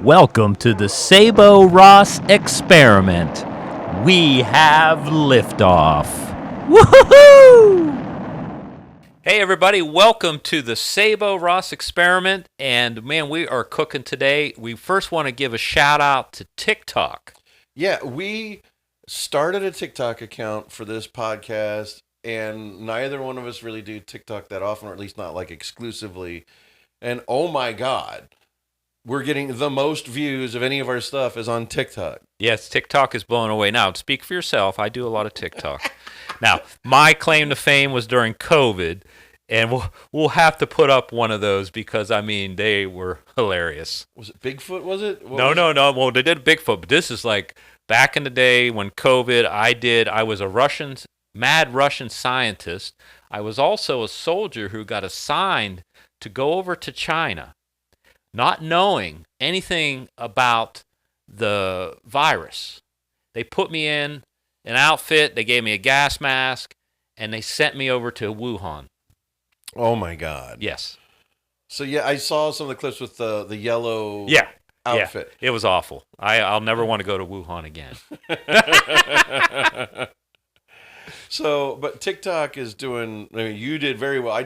Welcome to the Sabo-Ross experiment. We have liftoff. Woohoo! Hey everybody, welcome to the Sabo-Ross experiment. And man, we are cooking today. We first want to give a shout out to TikTok. Yeah, we started a TikTok account for this podcast, and neither one of us really do TikTok that often, or at least not like exclusively. And oh my God, we're getting the most views of any of our stuff is on TikTok. Yes, TikTok is blowing away. Now, speak for yourself. I do a lot of TikTok. Now, my claim to fame was during COVID, and we'll have to put up one of those because, I mean, they were hilarious. Was it Bigfoot, was it? No. Well, they did Bigfoot, but this is like back in the day when COVID, I was a mad Russian scientist. I was also a soldier who got assigned to go over to China, not knowing anything about the virus. They put me in an outfit, they gave me a gas mask, and they sent me over to Wuhan. Oh my God. Yes. So yeah, I saw some of the clips with the yellow outfit. Yeah, it was awful. I'll never want to go to Wuhan again. So, but TikTok is doing, I mean, you did very well.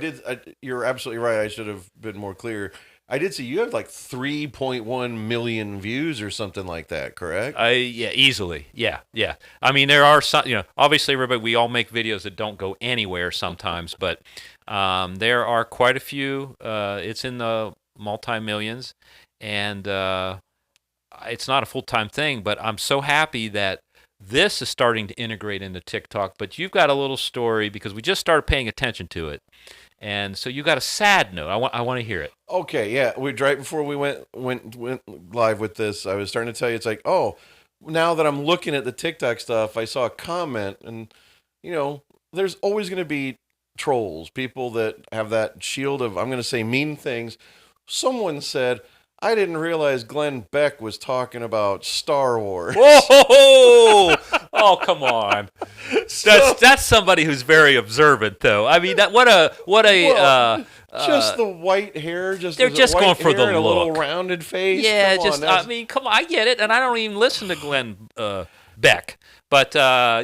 You're absolutely right. I should have been more clear. I did see you have like 3.1 million views or something like that, correct? Yeah, easily. Yeah. I mean, there are some, obviously, everybody, we all make videos that don't go anywhere sometimes, but there are quite a few. It's in the multi-millions, and it's not a full-time thing, but I'm so happy that this is starting to integrate into TikTok. But you've got a little story because we just started paying attention to it. And so you got a sad note. I want to hear it. Okay, yeah. Right before we went live with this, I was starting to tell you, it's like, oh, now that I'm looking at the TikTok stuff, I saw a comment, and there's always going to be trolls, people that have that shield of, I'm going to say mean things. Someone said, I didn't realize Glenn Beck was talking about Star Wars. Whoa! Oh, come on. That's somebody who's very observant, though. I mean, just the white hair, they're just going for the look. A little rounded face. Yeah, come on, come on, I get it, and I don't even listen to Glenn Beck, but I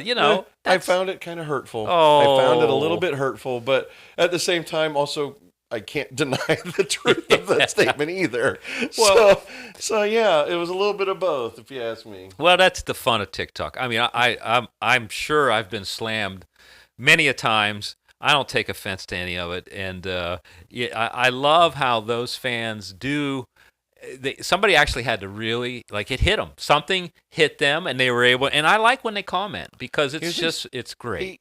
found it kind of hurtful. Oh. I found it a little bit hurtful, but at the same time, also, I can't deny the truth of that statement either. Well, so yeah, it was a little bit of both, if you ask me. Well, that's the fun of TikTok. I mean, I'm sure I've been slammed many a times. I don't take offense to any of it, and I love how those fans do. Somebody actually had to really, like, it hit them. Something hit them, and they were able. And I like when they comment because it's great.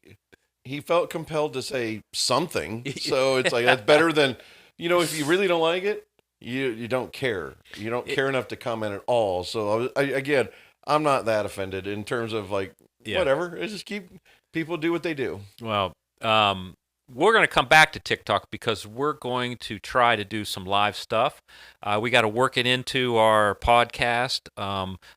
He felt compelled to say something, so it's like that's better than, if you really don't like it, you don't care. You don't care enough to comment at all. So I'm not that offended in terms of whatever. It's just keep people do what they do. Well, we're going to come back to TikTok because we're going to try to do some live stuff. We got to work it into our podcast.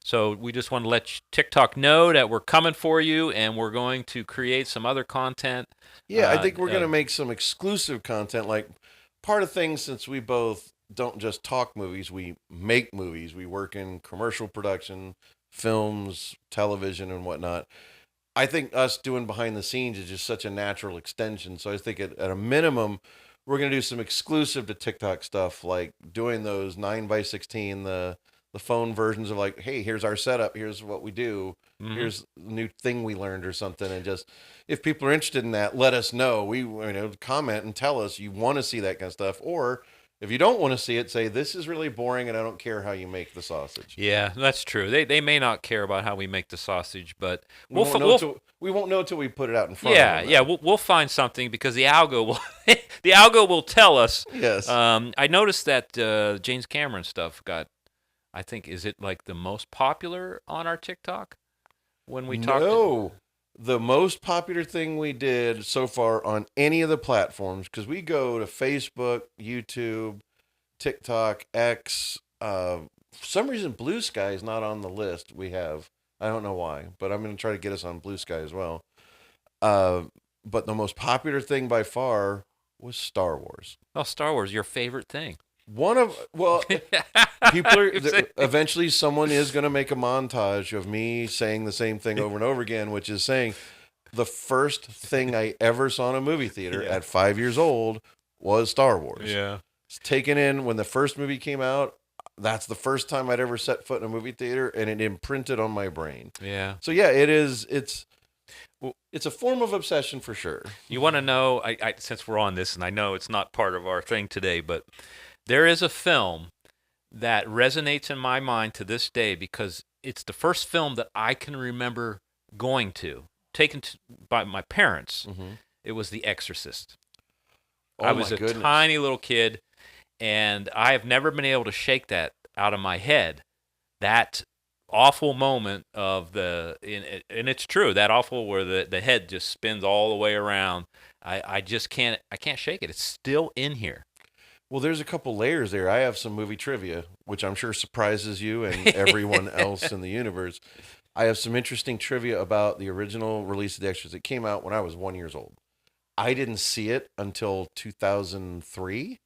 So we just want to let TikTok know that we're coming for you, and we're going to create some other content. Yeah, I think we're going to make some exclusive content. Like, part of things, since we both don't just talk movies, we make movies. We work in commercial production, films, television, and whatnot. I think us doing behind the scenes is just such a natural extension. So I think at a minimum, we're going to do some exclusive to TikTok stuff, like doing those 9x16, the phone versions of like, hey, here's our setup. Here's what we do. Mm-hmm. Here's the new thing we learned or something. And just, if people are interested in that, let us know. We comment and tell us you want to see that kind of stuff. Or if you don't want to see it, say, this is really boring and I don't care how you make the sausage. Yeah, that's true. They may not care about how we make the sausage, but we won't know till we put it out in front of them. Yeah, we'll find something because the algo will tell us. Yes. I noticed that James Cameron stuff got, I think, is it like the most popular on our TikTok when we talked? No. The most popular thing we did so far on any of the platforms, because we go to Facebook, YouTube, TikTok, X. For some reason, Blue Sky is not on the list we have. I don't know why, but I'm going to try to get us on Blue Sky as well. But the most popular thing by far was Star Wars. Oh, Star Wars, your favorite thing. Well, people are eventually someone is going to make a montage of me saying the same thing over and over again, which is saying the first thing I ever saw in a movie theater at 5 years old was Star Wars. Yeah. It's taken in when the first movie came out. That's the first time I'd ever set foot in a movie theater, and it imprinted on my brain. Yeah. So yeah, it is. It's a form of obsession for sure. You want to know? Since we're on this, and I know it's not part of our thing today, but there is a film that resonates in my mind to this day because it's the first film that I can remember going to, by my parents. Mm-hmm. It was The Exorcist. Oh, I was my a goodness. tiny little kid, and I have never been able to shake that out of my head. That awful moment of and it's true, that awful where the head just spins all the way around. I just can't shake it. It's still in here. Well, there's a couple layers there. I have some movie trivia, which I'm sure surprises you and everyone else in the universe. I have some interesting trivia about the original release of The Extras. It came out when I was 1 year old. I didn't see it until 2003.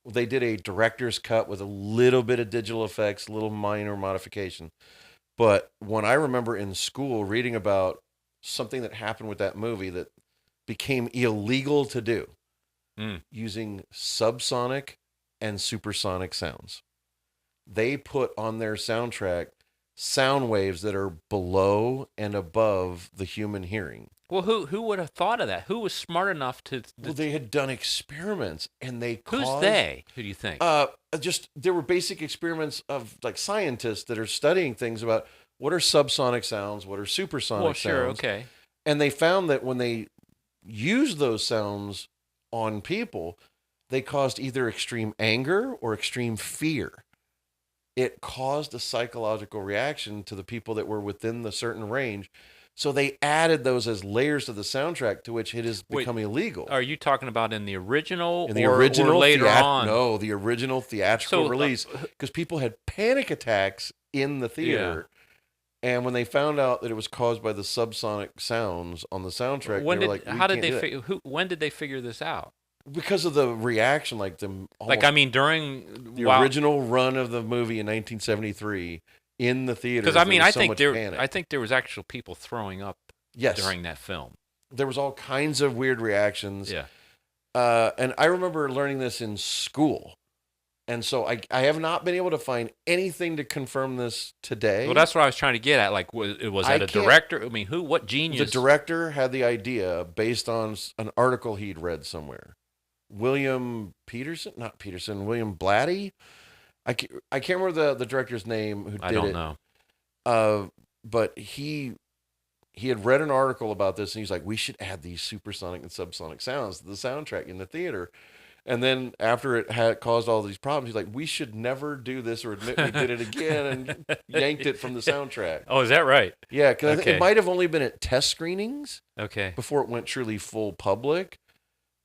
They did a director's cut with a little bit of digital effects, a little minor modification. But when I remember in school reading about something that happened with that movie that became illegal to do, using subsonic and supersonic sounds. They put on their soundtrack sound waves that are below and above the human hearing. Well, who would have thought of that? Who was smart enough to Well, they had done experiments, and they caused... Who's they? Who do you think? There were basic experiments of like scientists that are studying things about what are subsonic sounds, what are supersonic sounds. Well, sure, okay. And they found that when they used those sounds on people, they caused either extreme anger or extreme fear. It caused a psychological reaction to the people that were within the certain range. So they added those as layers to the soundtrack, to which it has become illegal. Are you talking about in the original, or later on? No, the original theatrical release, because people had panic attacks in the theater. Yeah. And when they found out that it was caused by the subsonic sounds on the soundtrack, when did they figure this out? Because of the reaction, during the original run of the movie in 1973 in the theater. Because I think there was actual people throwing up. Yes. During that film. There was all kinds of weird reactions. Yeah. And I remember learning this in school. And so I have not been able to find anything to confirm this today. Well, that's what I was trying to get at. Like, was that a director? I mean, what genius? The director had the idea based on an article he'd read somewhere. William Blatty. I can't remember the director's name who did it. I don't know. But he had read an article about this, and he's like, we should add these supersonic and subsonic sounds to the soundtrack in the theater. And then after it had caused all these problems, he's like, we should never do this or admit we did it again, and yanked it from the soundtrack. Oh, is that right? Yeah, because I think it might have only been at test screenings before it went truly full public,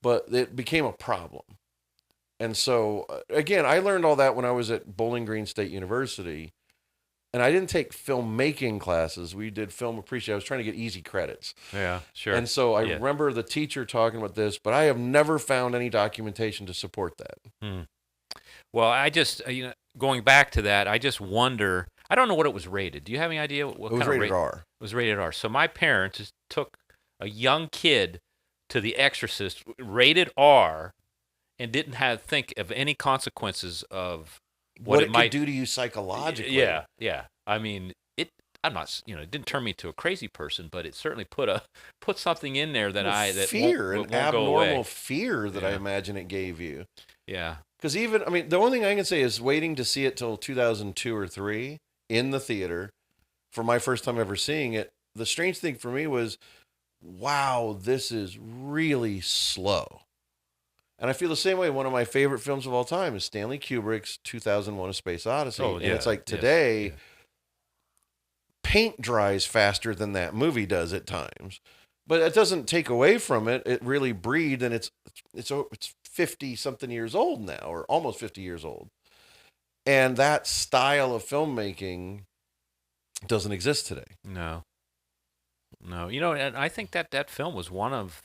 but it became a problem. And so, again, I learned all that when I was at Bowling Green State University, and I didn't take filmmaking classes. We did film appreciation. I was trying to get easy credits. Yeah, sure. And so I remember the teacher talking about this, but I have never found any documentation to support that. Well, I just, going back to that, I just wonder, I don't know what it was rated. Do you have any idea what kind of rated R. It was rated R. So my parents just took a young kid to The Exorcist, rated R, and didn't think of any consequences of what it might do to you psychologically. Yeah. I mean, it didn't turn me into a crazy person, but it certainly put something in there that an abnormal fear that I imagine it gave you. Yeah. Because the only thing I can say is waiting to see it till 2002 or 3 in the theater for my first time ever seeing it. The strange thing for me was, wow, this is really slow. And I feel the same way. One of my favorite films of all time is Stanley Kubrick's 2001: A Space Odyssey. And it's like today, paint dries faster than that movie does at times. But it doesn't take away from it. It really breathed, and it's 50-something years old now, or almost 50 years old. And that style of filmmaking doesn't exist today. No. And I think that film was one of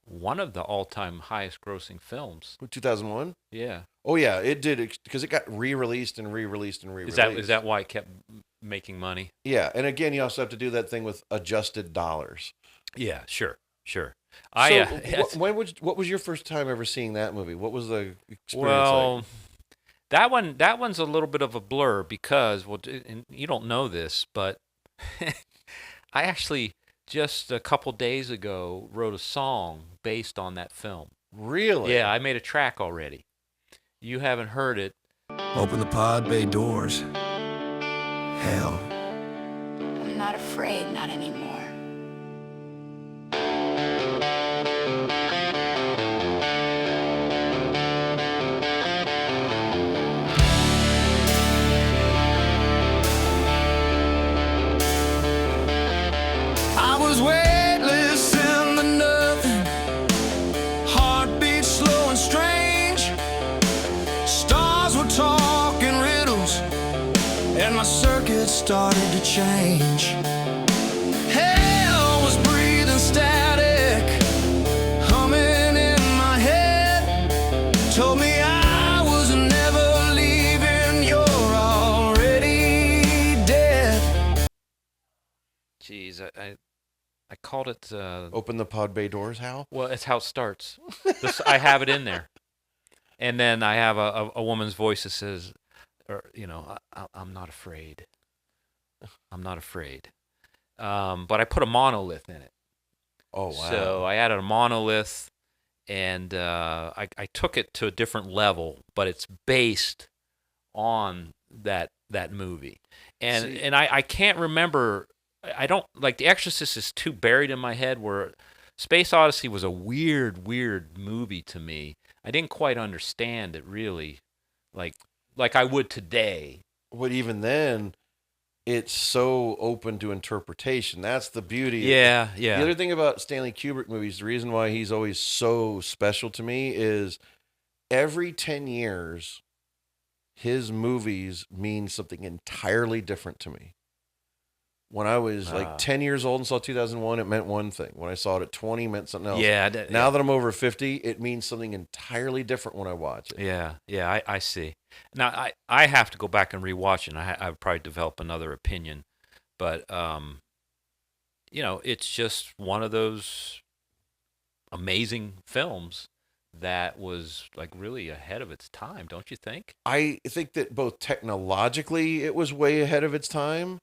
the all-time highest-grossing films. 2001? Yeah. Oh yeah, it did because it got re-released and re-released and Is re-released. that why it kept making money? Yeah, and again, you also have to do that thing with adjusted dollars. Yeah, sure, sure. I So, what was your first time ever seeing that movie? What was the experience like? well, that one's a little bit of a blur because and you don't know this, but I actually just a couple days ago wrote a song based on that film. Really? Yeah, I made a track already. You haven't heard it. Open the pod bay doors. Hell. I'm not afraid, not anymore. I was weightless in the nothing. Heartbeat slow and strange. Stars were talking riddles, and my circuits started to change. Hell was breathing static, humming in my head. Told me I was never leaving, you're already dead. Jeez, I called it. Open the pod bay doors, Hal? Well, it's how it starts. I have it in there, and then I have a woman's voice that says, or I'm not afraid. I'm not afraid. But I put a monolith in it. Oh wow. So I added a monolith, and I took it to a different level, but it's based on that movie. And I can't remember. I don't like The Exorcist is too buried in my head. Where Space Odyssey was a weird movie to me. I didn't quite understand it really, like I would today. But even then, it's so open to interpretation. That's the beauty. Yeah. The other thing about Stanley Kubrick movies, the reason why he's always so special to me is every 10 years, his movies mean something entirely different to me. When I was like 10 years old and saw 2001, it meant one thing. When I saw it at 20, it meant something else. Yeah. Now that I'm over 50, it means something entirely different when I watch it. Yeah, I see. Now I have to go back and rewatch it. And I would probably develop another opinion, but it's just one of those amazing films that was like really ahead of its time, don't you think? I think that both technologically it was way ahead of its time,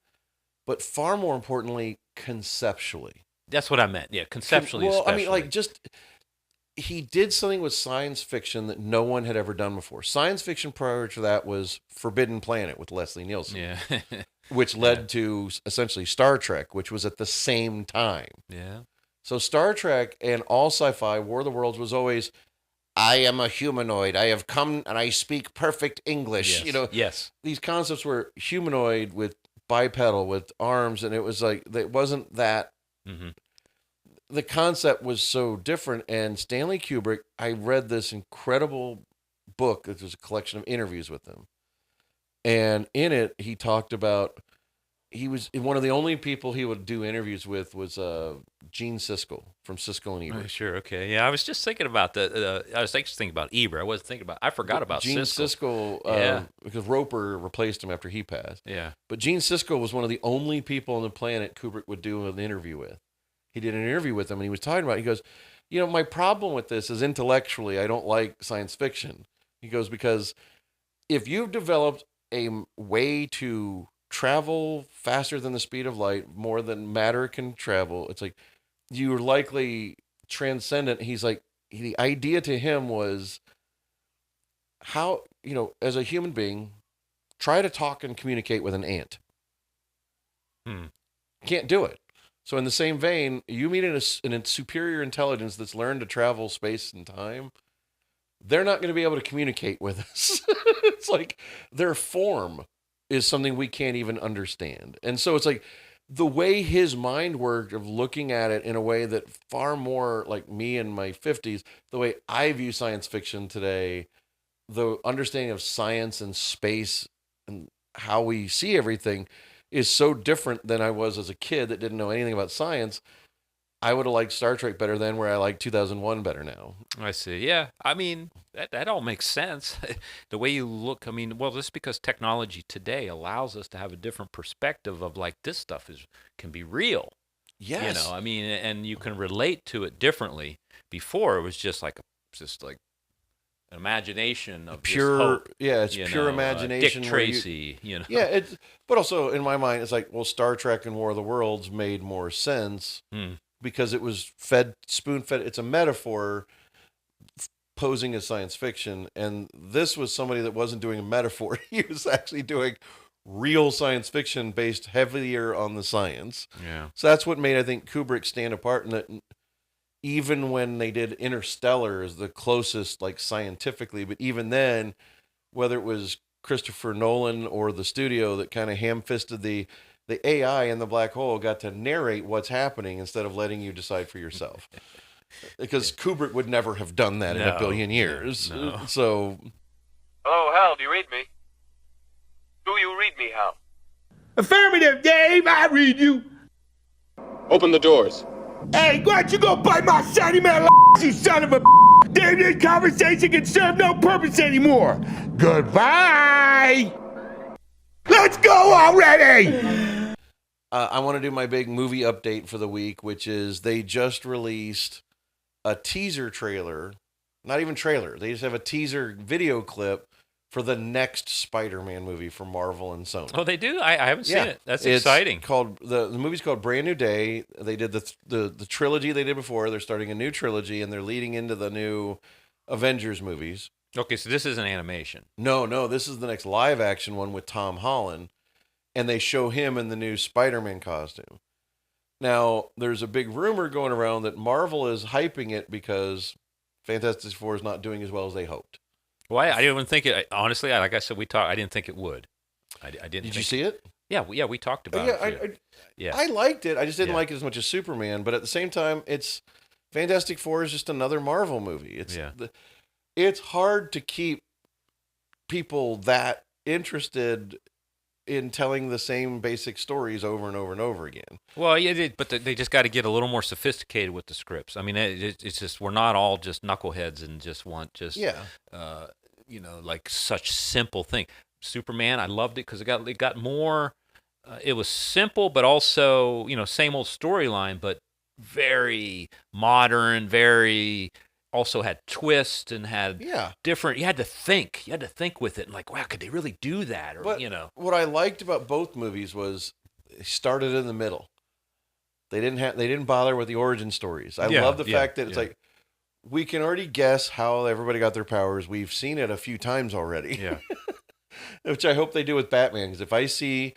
but far more importantly, conceptually. That's what I meant. Yeah, conceptually. Well, especially. I mean, like just he did something with science fiction that no one had ever done before. Science fiction prior to that was Forbidden Planet with Leslie Nielsen, Yeah. which led to essentially Star Trek, which was at the same time. Yeah. So Star Trek and all sci-fi, War of the Worlds was always, I am a humanoid. I have come and I speak perfect English. Yes. Yes. These concepts were humanoid with bipedal with arms, and it was like it wasn't that. Mm-hmm. The concept was so different. And Stanley Kubrick, I read this incredible book. It was a collection of interviews with him, and in it he talked about he was one of the only people he would do interviews with was Gene Siskel from Siskel and Ebert. Oh, sure. Okay. Yeah, I was just thinking about that. I was thinking about Ebert. I wasn't thinking about. I forgot about Gene Siskel. Yeah. Because Roper replaced him after he passed. Yeah. But Gene Siskel was one of the only people on the planet Kubrick would do an interview with. He did an interview with him, and he was talking about. He goes, my problem with this is intellectually, I don't like science fiction. He goes, because if you've developed a way to travel faster than the speed of light, more than matter can travel, it's like you're likely transcendent. He's like, the idea to him was how, as a human being, try to talk and communicate with an ant. Can't do it. So in the same vein, you meet a superior intelligence that's learned to travel space and time, they're not going to be able to communicate with us. It's like their form is something we can't even understand. And so it's like the way his mind worked of looking at it in a way that far more like me in my 50s, the way I view science fiction today, the understanding of science and space and how we see everything is so different than I was as a kid that didn't know anything about science. I would have liked Star Trek better then, where I like 2001 better now. I see. Yeah. I mean, that all makes sense. The way you look, I mean, well, just because technology today allows us to have a different perspective of like this stuff can be real. Yes. I mean, and you can relate to it differently. Before it was just like an imagination of pure just hope. Yeah, it's pure imagination. Dick Tracy, Yeah, but also in my mind it's like, well, Star Trek and War of the Worlds made more sense because it was spoon-fed. It's a metaphor posing as science fiction, and this was somebody that wasn't doing a metaphor. He was actually doing real science fiction based heavier on the science. Yeah. So that's what made, I think, Kubrick stand apart, and that even when they did Interstellar is the closest, like, scientifically, but even then, whether it was Christopher Nolan or the studio that kind of ham-fisted the AI in the black hole got to narrate what's happening instead of letting you decide for yourself. Because Kubrick would never have done that in a billion years. No. So, hello, Hal, do you read me? Do you read me, Hal? Affirmative, Dave, I read you. Open the doors. Hey, why don't you go bite my shiny man you son of a Damn, this conversation can serve no purpose anymore. Goodbye. Let's go already. I want to do my big movie update for the week, which is they just released a teaser trailer. Not even trailer. They just have a teaser video clip for the next Spider-Man movie from Marvel and Sony. Oh, they do? I haven't seen it. That's exciting. Called the movie's called Brand New Day. They did the trilogy they did before. They're starting a new trilogy, and they're leading into the new Avengers movies. Okay, so this is an animation. No, this is the next live action one with Tom Holland, and they show him in the new Spider-Man costume. Now, there's a big rumor going around that Marvel is hyping it because Fantastic Four is not doing as well as they hoped. Well, I didn't even think it. Honestly, like I said, I didn't think it would. I didn't. Did you see it? Yeah, we talked about it. I liked it. I just didn't like it as much as Superman. But at the same time, it's Fantastic Four is just another Marvel movie. It's hard to keep people that interested in telling the same basic stories over and over and over again. Well, yeah, but they just got to get a little more sophisticated with the scripts. I mean, it's just we're not all just knuckleheads and just want like such simple thing. Superman, I loved it because it got more. It was simple, but also same old storyline, but very modern, very. Also had twists and had different. You had to think. You had to think with it, and like, wow, could they really do that? Or what I liked about both movies was they started in the middle. They didn't bother with the origin stories. I love the fact that it's like we can already guess how everybody got their powers. We've seen it a few times already. Yeah. Which I hope they do with Batman, because if I see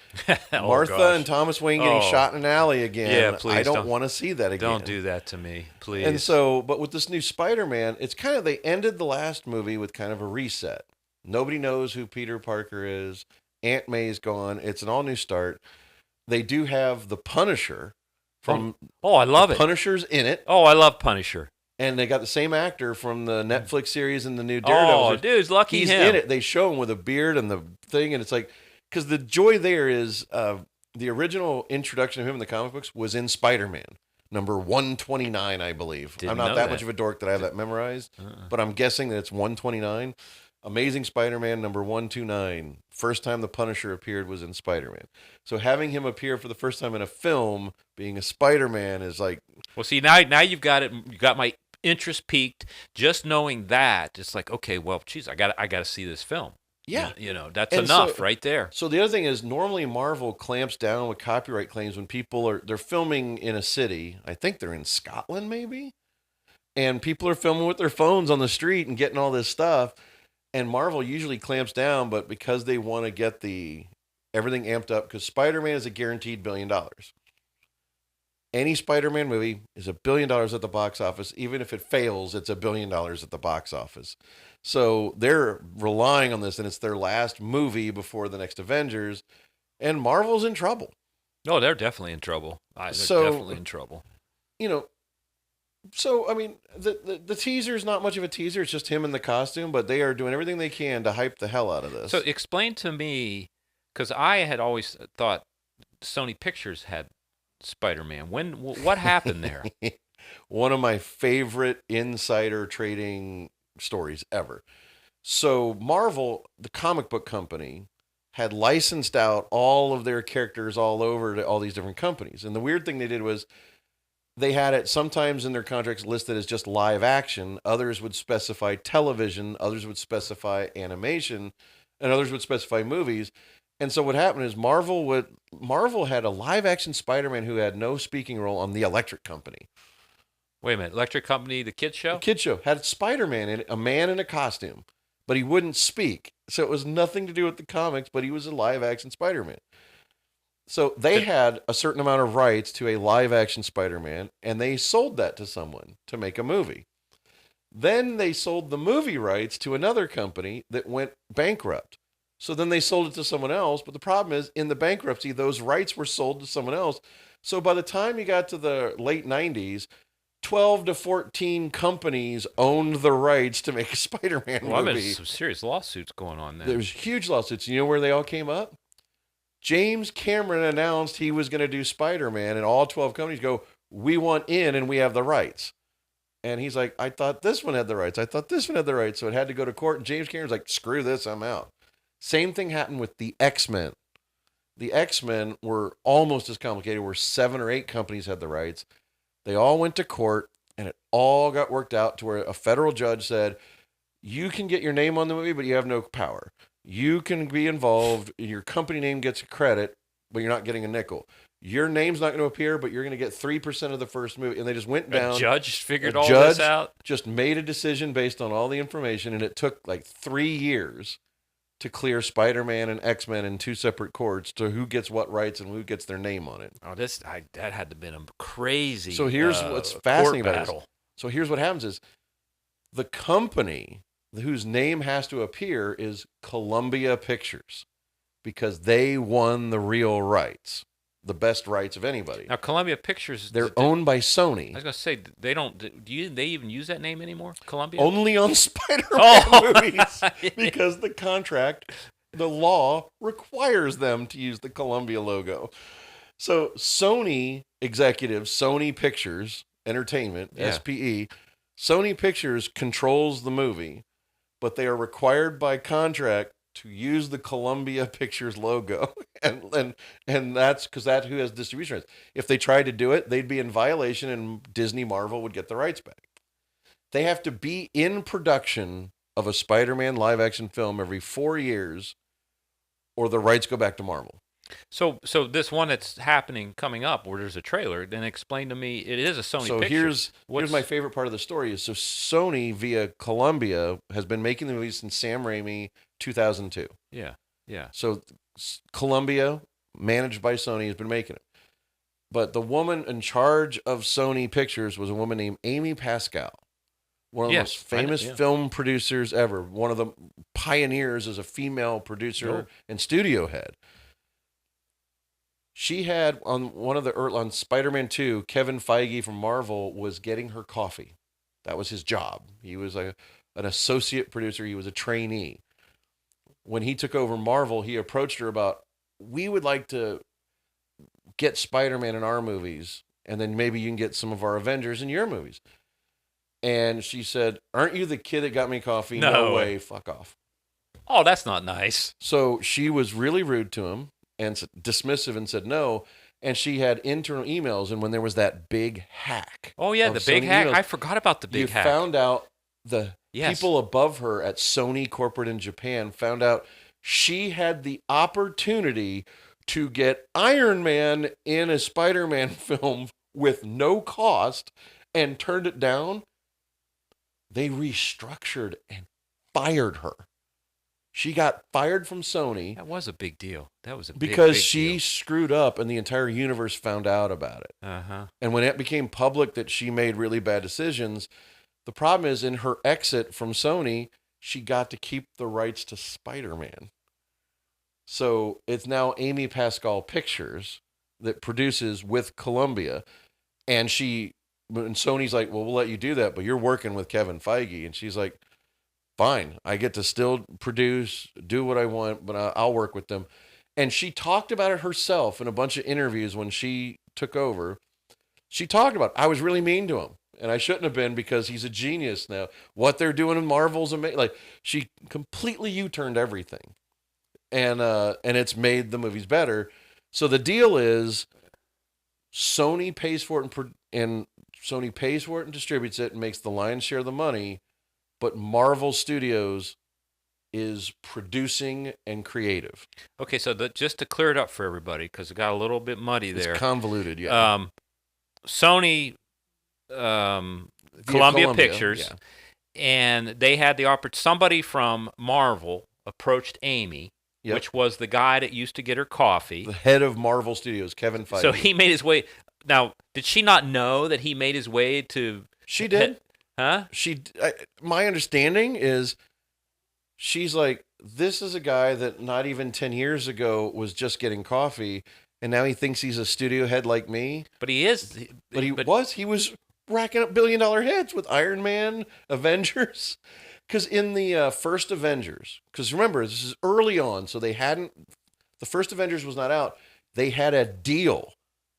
Martha and Thomas Wayne getting shot in an alley again, I don't want to see that again. Don't do that to me, please. And so, but with this new Spider-Man, it's kind of, they ended the last movie with kind of a reset. Nobody knows who Peter Parker is. Aunt May's gone. It's an all-new start. They do have the Punisher from... Oh, I love it. Punisher's in it. Oh, I love Punisher. And they got the same actor from the Netflix series and the new Daredevil. Oh, dude, lucky He's him. in it. They show him with a beard and the thing, and it's like, because the joy there is the original introduction of him in the comic books was in Spider-Man, number 129, I believe. I'm not that much of a dork that I have that memorized, but I'm guessing that it's 129. Amazing Spider-Man number 129. First time the Punisher appeared was in Spider-Man. So having him appear for the first time in a film, being a Spider-Man, is like... Well, see, now you've got it. You got my interest peaked. Just knowing that, it's like, okay, well, geez, I got to see this film. Yeah. That's enough right there. So the other thing is, normally Marvel clamps down with copyright claims when they're filming in a city. I think they're in Scotland, maybe. And people are filming with their phones on the street and getting all this stuff. And Marvel usually clamps down, but because they want to get everything amped up, because Spider-Man is a guaranteed $1 billion. Any Spider-Man movie is $1 billion at the box office. Even if it fails, it's $1 billion at the box office. So they're relying on this, and it's their last movie before the next Avengers. And Marvel's in trouble. No, they're definitely in trouble. They're definitely in trouble. So, I mean, the teaser's not much of a teaser. It's just him in the costume, but they are doing everything they can to hype the hell out of this. So explain to me, because I had always thought Sony Pictures had Spider-Man? What happened there? One of my favorite insider trading stories ever. So Marvel, the comic book company, had licensed out all of their characters all over to all these different companies. And the weird thing they did was they had it sometimes in their contracts listed as just live action. Others would specify television. Others would specify animation. And others would specify movies. And so what happened is Marvel had a live action Spider-Man who had no speaking role on the Electric Company. Wait a minute, Electric Company, the kids show? The kids show had Spider-Man in it, a man in a costume, but he wouldn't speak. So it was nothing to do with the comics, but he was a live action Spider-Man. So they had a certain amount of rights to a live action Spider-Man, and they sold that to someone to make a movie. Then they sold the movie rights to another company that went bankrupt. So then they sold it to someone else. But the problem is, in the bankruptcy, those rights were sold to someone else. So by the time you got to the late 90s, 12 to 14 companies owned the rights to make a Spider-Man movie. Well, there's some serious lawsuits going on there. There was huge lawsuits. You know where they all came up? James Cameron announced he was going to do Spider-Man, and all 12 companies go, we want in, and we have the rights. And he's like, I thought this one had the rights. I thought this one had the rights. So it had to go to court, and James Cameron's like, screw this, I'm out. Same thing happened with the X-Men. The X-Men were almost as complicated, where 7 or 8 companies had the rights. They all went to court, and it all got worked out to where a federal judge said, you can get your name on the movie, but you have no power. You can be involved. Your company name gets a credit, but you're not getting a nickel. Your name's not going to appear, but you're going to get 3% of the first movie. And they just went down. A judge figured all this out? Just made a decision based on all the information, and it took like 3 years to clear Spider-Man and X-Men in 2 separate courts to who gets what rights and who gets their name on it. Oh, that had to have been a crazy So here's what's fascinating about battle. it. So here's what happens is the company whose name has to appear is Columbia Pictures, because they won the real rights, the best rights of anybody. Now, Columbia Pictures, they're owned by Sony. I was going to say, they don't, they even use that name anymore? Columbia? Only on Spider-Man movies, because the contract, the law requires them to use the Columbia logo. So Sony executives, Sony Pictures Entertainment, SPE, Sony Pictures controls the movie, but they are required by contract to use the Columbia Pictures logo, and that's because that's who has distribution rights. If they tried to do it, they'd be in violation, and Disney Marvel would get the rights back. They have to be in production of a Spider-Man live-action film every 4 years, or the rights go back to Marvel. So this one that's coming up, where there's a trailer, then explain to me, it is a Sony so picture. here's my favorite part of the story is, so Sony via Columbia has been making the movies since Sam Raimi 2002. Yeah. So Columbia, managed by Sony, has been making it. But the woman in charge of Sony Pictures was a woman named Amy Pascal, one of the most famous film producers ever, one of the pioneers as a female producer and studio head. She had on Spider-Man 2, Kevin Feige from Marvel was getting her coffee. That was his job. He was an associate producer. He was a trainee. When he took over Marvel, he approached her about, we would like to get Spider-Man in our movies, and then maybe you can get some of our Avengers in your movies. And she said, aren't you the kid that got me coffee? No way. Fuck off. Oh, that's not nice. So she was really rude to him and dismissive and said no. And she had internal emails. And when there was that big hack. Oh, yeah, the big hack. I forgot about the big hack. You found out the people above her at Sony Corporate in Japan found out she had the opportunity to get Iron Man in a Spider-Man film with no cost and turned it down. They restructured and fired her. She got fired from Sony. That was a big deal. That was a because big she deal. Screwed up, and the entire universe found out about it. And when it became public that she made really bad decisions, the problem is in her exit from Sony, she got to keep the rights to Spider-Man. So it's now Amy Pascal Pictures that produces with Columbia, and Sony's like, well, we'll let you do that, but you're working with Kevin Feige, and she's like, fine, I get to still produce, do what I want, but I'll work with them. And she talked about it herself in a bunch of interviews when she took over, she talked about, I was really mean to him. And I shouldn't have been because he's a genius now. What they're doing in Marvel's amazing. Like, she completely U-turned everything. And it's made the movies better. So the deal is Sony pays for it and Sony pays for it and distributes it and makes the lion's share of the money, but Marvel Studios is producing and creative. Okay, so just to clear it up for everybody, because it got a little bit muddy there. It's convoluted, yeah. Sony, Columbia Pictures, and they had the opportunity. Somebody from Marvel approached Amy, which was the guy that used to get her coffee. The head of Marvel Studios, Kevin Feige. So he made his way. Now, did she not know that he made his way to? She did. Huh? My understanding is she's like, this is a guy that not even 10 years ago was just getting coffee, and now he thinks he's a studio head like me. But he is. He was racking up billion-dollar hits with Iron Man, Avengers. Because in the first Avengers, because remember, this is early on, so the first Avengers was not out. They had a deal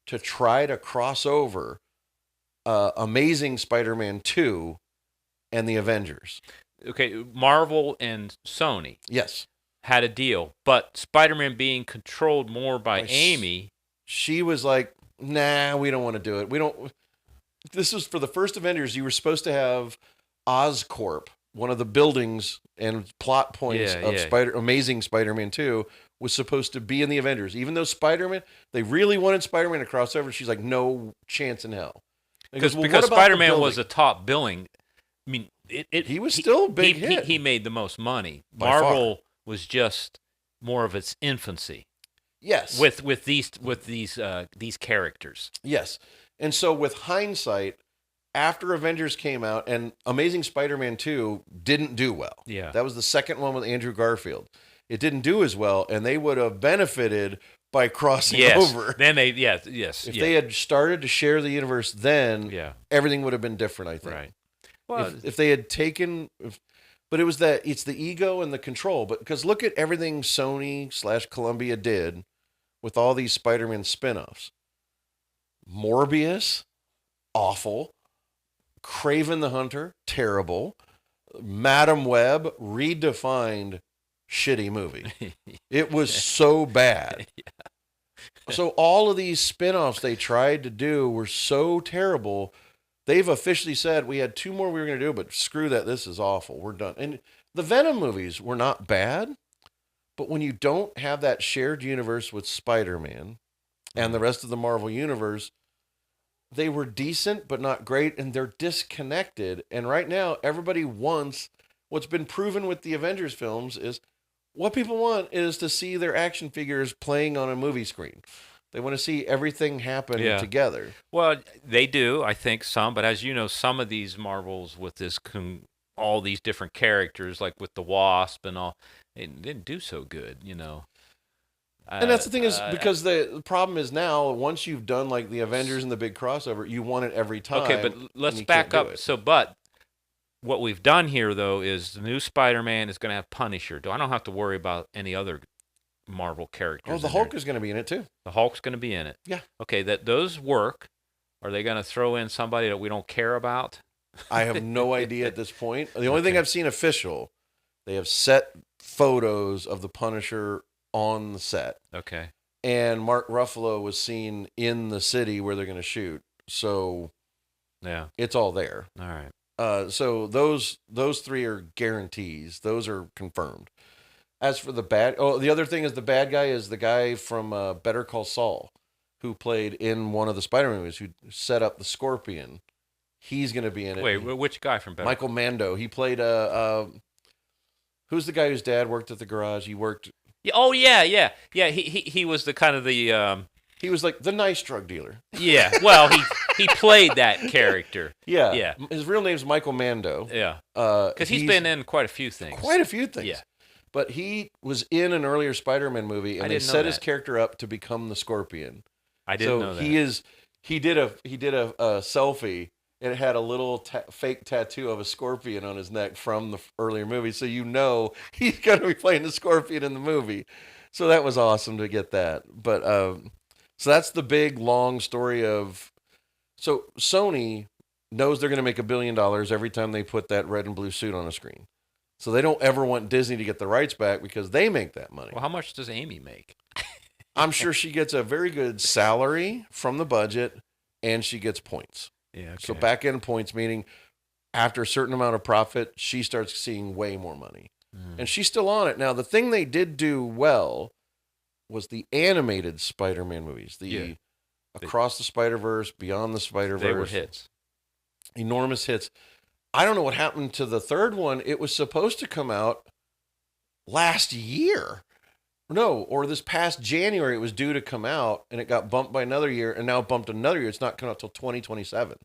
to try to cross over Amazing Spider-Man 2 and the Avengers. Okay, Marvel and Sony. Yes. Had a deal, but Spider-Man being controlled more by Amy. She was like, nah, we don't want to do it. This was for the first Avengers. You were supposed to have Oscorp, one of the buildings and plot points of Amazing Spider-Man 2, was supposed to be in the Avengers. Even though they really wanted Spider-Man to cross over, she's like, no chance in hell. Because Spider-Man was a top billing. I mean, he was still a big hit. He made the most money. Marvel was just more of its infancy. Yes. With these characters. Yes. And so with hindsight, after Avengers came out and Amazing Spider-Man 2 didn't do well. Yeah. That was the second one with Andrew Garfield. It didn't do as well, and they would have benefited by crossing over. Then they, If they had started to share the universe then, everything would have been different, I think. Right. Well, if they had taken... But it's the ego and the control. But because look at everything Sony/Columbia did with all these Spider-Man spinoffs. Morbius, awful. Kraven the Hunter, terrible. Madam Web, redefined shitty movie. It was so bad. So all of these spinoffs they tried to do were so terrible. They've officially said, we had 2 more we were going to do, but screw that. This is awful. We're done. And the Venom movies were not bad, but when you don't have that shared universe with Spider-Man and the rest of the Marvel universe, they were decent, but not great, and they're disconnected. And right now, everybody wants, what's been proven with the Avengers films is, what people want is to see their action figures playing on a movie screen. They want to see everything happen together. Well, they do, I think, some. But as you know, some of these Marvels with all these different characters, like with the Wasp and all, they didn't do so good, you know. And that's the thing is, because the problem is now, once you've done like the Avengers and the big crossover, you want it every time. Okay, but let's back up. So, but what we've done here, though, is the new Spider-Man is going to have Punisher. I don't have to worry about any other Marvel characters. Oh, the Hulk is going to be in it, too. The Hulk's going to be in it. Yeah. Okay, those work. Are they going to throw in somebody that we don't care about? I have no idea at this point. The only thing I've seen official, they have set photos of the Punisher on the set. Okay. And Mark Ruffalo was seen in the city where they're going to shoot. So yeah, it's all there. All right. So those 3 are guarantees. Those are confirmed. As for the other thing is the bad guy is the guy from Better Call Saul, who played in one of the Spider-Man movies, who set up the Scorpion. He's going to be in it. Wait, which guy from Better? Michael Mando. He played who's the guy whose dad worked at the garage? He worked. Oh yeah. He was the kind of the. He was like the nice drug dealer. Yeah. Well, he played that character. Yeah. Yeah. His real name's Michael Mando. Yeah. Because he's been in quite a few things. Quite a few things. Yeah. But he was in an earlier Spider-Man movie, and they set his character up to become the Scorpion. I didn't know that. He did a selfie, and it had a little fake tattoo of a scorpion on his neck from the earlier movie, so you know he's going to be playing the Scorpion in the movie. So that was awesome to get that. But So that's the big, long story of... So Sony knows they're going to make $1 billion every time they put that red and blue suit on a screen. So they don't ever want Disney to get the rights back because they make that money. Well, how much does Amy make? I'm sure she gets a very good salary from the budget, and she gets points. Yeah. Okay. So back-end points, meaning after a certain amount of profit, she starts seeing way more money. And she's still on it. Now, the thing they did do well was the animated Spider-Man movies. Across the Spider-Verse, Beyond the Spider-Verse. They were hits. Enormous hits. I don't know what happened to the third one. It was supposed to come out last year. No, or this past January it was due to come out, and it got bumped by another year, and now bumped another year. It's not coming out till 2027.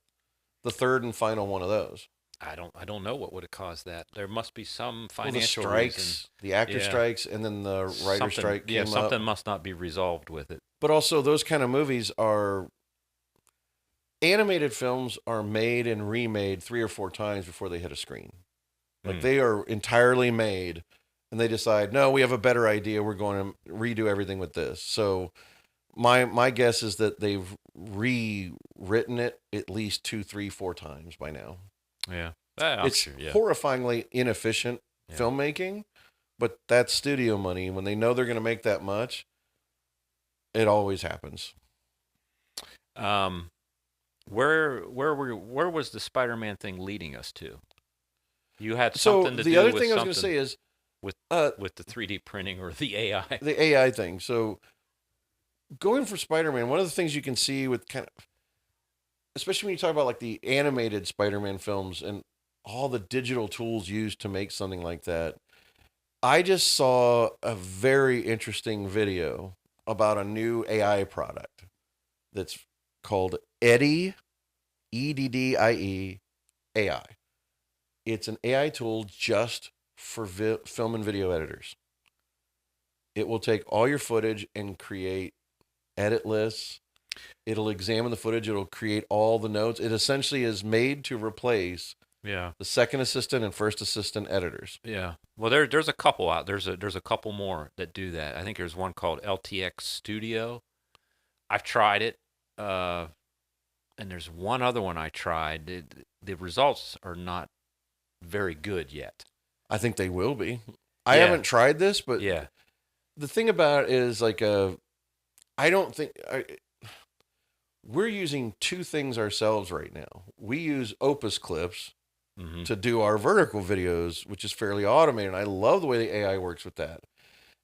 The third and final one of those. I don't know what would have caused that. There must be some financial the strikes, reason. the actor strikes, and then the writer strike came something up. must not be resolved with it. But also, those kind of movies are... Animated films are made and remade 3 or 4 times before they hit a screen. Like, they are entirely made, and they decide, no, we have a better idea. We're going to redo everything with this. So my guess is that they've rewritten it at least 2, 3, 4 times by now. Yeah. It's horrifyingly inefficient filmmaking, but that's studio money. When they know they're going to make that much, it always happens. Where was the Spider-Man thing leading us to? You had something to do with... So the other thing I was going to say is... with the 3D printing or the AI. The AI thing. So going for Spider-Man, one of the things you can see with kind of... Especially when you talk about like the animated Spider-Man films and all the digital tools used to make something like that. I just saw a very interesting video about a new AI product that's called Eddie, EDDIE AI. It's an AI tool just for film and video editors. It will take all your footage and create edit lists. It'll examine the footage. It'll create all the notes. It essentially is made to replace the second assistant and first assistant editors. Yeah. Well, there's a couple out. There's a couple more that do that. I think there's one called LTX Studio. I've tried it. And there's one other one I tried. The results are not very good yet. I think they will be. I haven't tried this, but the thing about it is like I don't think we're using 2 things ourselves right now. We use Opus clips to do our vertical videos, which is fairly automated. I love the way the AI works with that.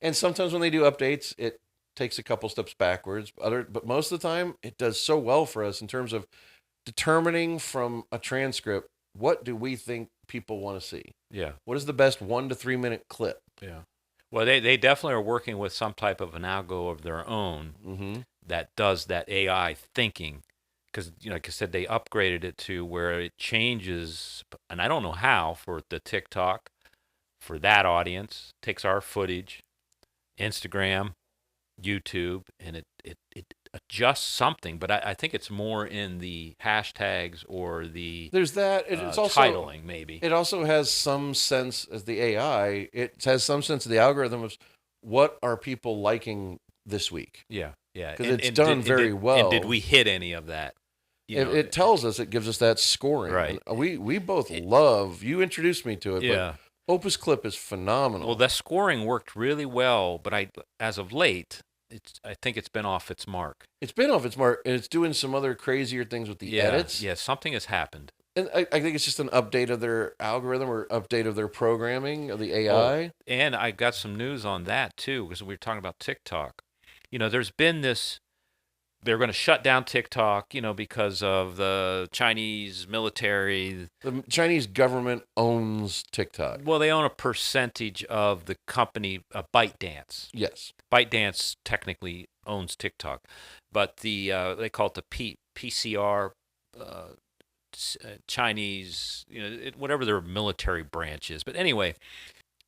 And sometimes when they do updates, it takes a couple steps backwards. But most of the time, it does so well for us in terms of determining from a transcript, what do we think people want to see? Yeah. What is the best 1 to 3 minute clip? Yeah. Well, they definitely are working with some type of an algo of their own that does that AI thinking. Because, like I said, they upgraded it to where it changes, and I don't know how, for the TikTok, for that audience, takes our footage, Instagram, YouTube, and it adjusts something, but I think it's more in the hashtags or the there's that. It's also titling, maybe. It also has some sense as the AI. It has some sense of the algorithm of what are people liking this week. Yeah. Because it's done very well. And did we hit any of that? It tells us. It gives us that scoring. Right. And we both love. You introduced me to it. Yeah. But Opus Clip is phenomenal. Well, the scoring worked really well, but as of late, I think it's been off its mark. It's been off its mark, and it's doing some other crazier things with the edits. Yeah, something has happened. And I think it's just an update of their algorithm or update of their programming of the AI. Oh, and I got some news on that, too, because we were talking about TikTok. There's been this... They're going to shut down TikTok, because of the Chinese military. The Chinese government owns TikTok. Well, they own a percentage of the company, ByteDance. Yes. ByteDance technically owns TikTok, but they call it the PCR, Chinese, whatever their military branch is. But anyway,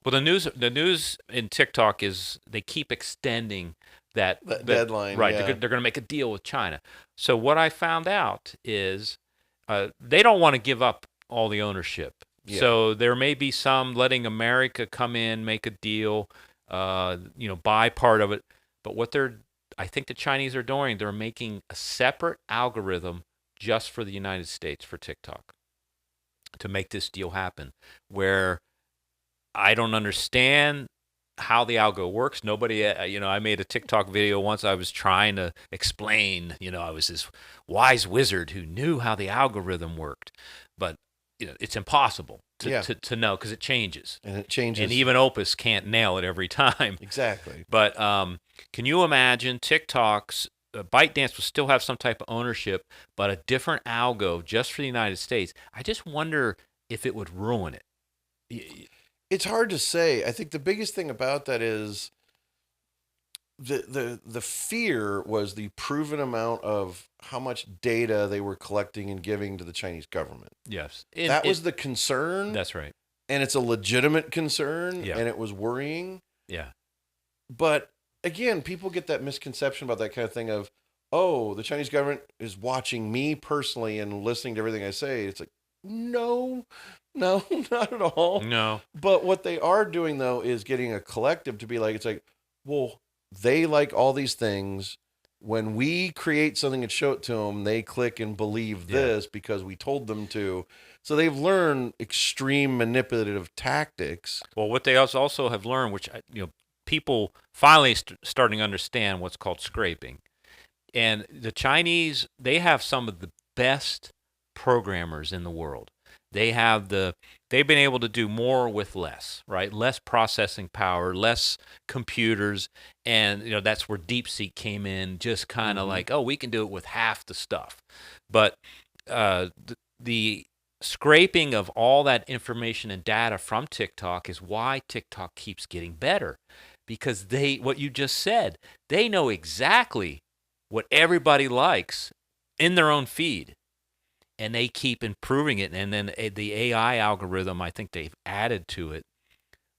well, the news in TikTok is they keep extending that deadline. Right, yeah. they're going to make a deal with China. So what I found out is they don't want to give up all the ownership. Yeah. So there may be some letting America come in, make a deal, buy part of it. But what I think the Chinese are doing, they're making a separate algorithm just for the United States for TikTok to make this deal happen, where I don't understand how the algo works. Nobody, I made a TikTok video once. I was trying to explain, I was this wise wizard who knew how the algorithm worked, but it's impossible to know because it changes. And it changes. And even Opus can't nail it every time. Exactly. But can you imagine TikTok's ByteDance will still have some type of ownership, but a different algo just for the United States? I just wonder if it would ruin it. It's hard to say. I think the biggest thing about that is the fear was the proven amount of how much data they were collecting and giving to the Chinese government. Yes. That was the concern. That's right. And it's a legitimate concern, Yeah. and it was worrying. Yeah. But again, people get that misconception about that kind of thing of, oh, the Chinese government is watching me personally and listening to everything I say. It's like, no, not at all. No. But what they are doing, though, is getting a collective to be like, it's like, well, they like all these things. When we create something and show it to them, they click and believe this because we told them to. So they've learned extreme manipulative tactics. Well, what they also have learned, which people finally starting to understand, what's called scraping. And the Chinese, they have some of the best programmers in the world. They've been able to do more with less, right? Less processing power, less computers, and that's where DeepSeek came in, just kind of like, oh, we can do it with half the stuff. But the scraping of all that information and data from TikTok is why TikTok keeps getting better, because what you just said, they know exactly what everybody likes in their own feed. And they keep improving it. And then the AI algorithm, I think they've added to it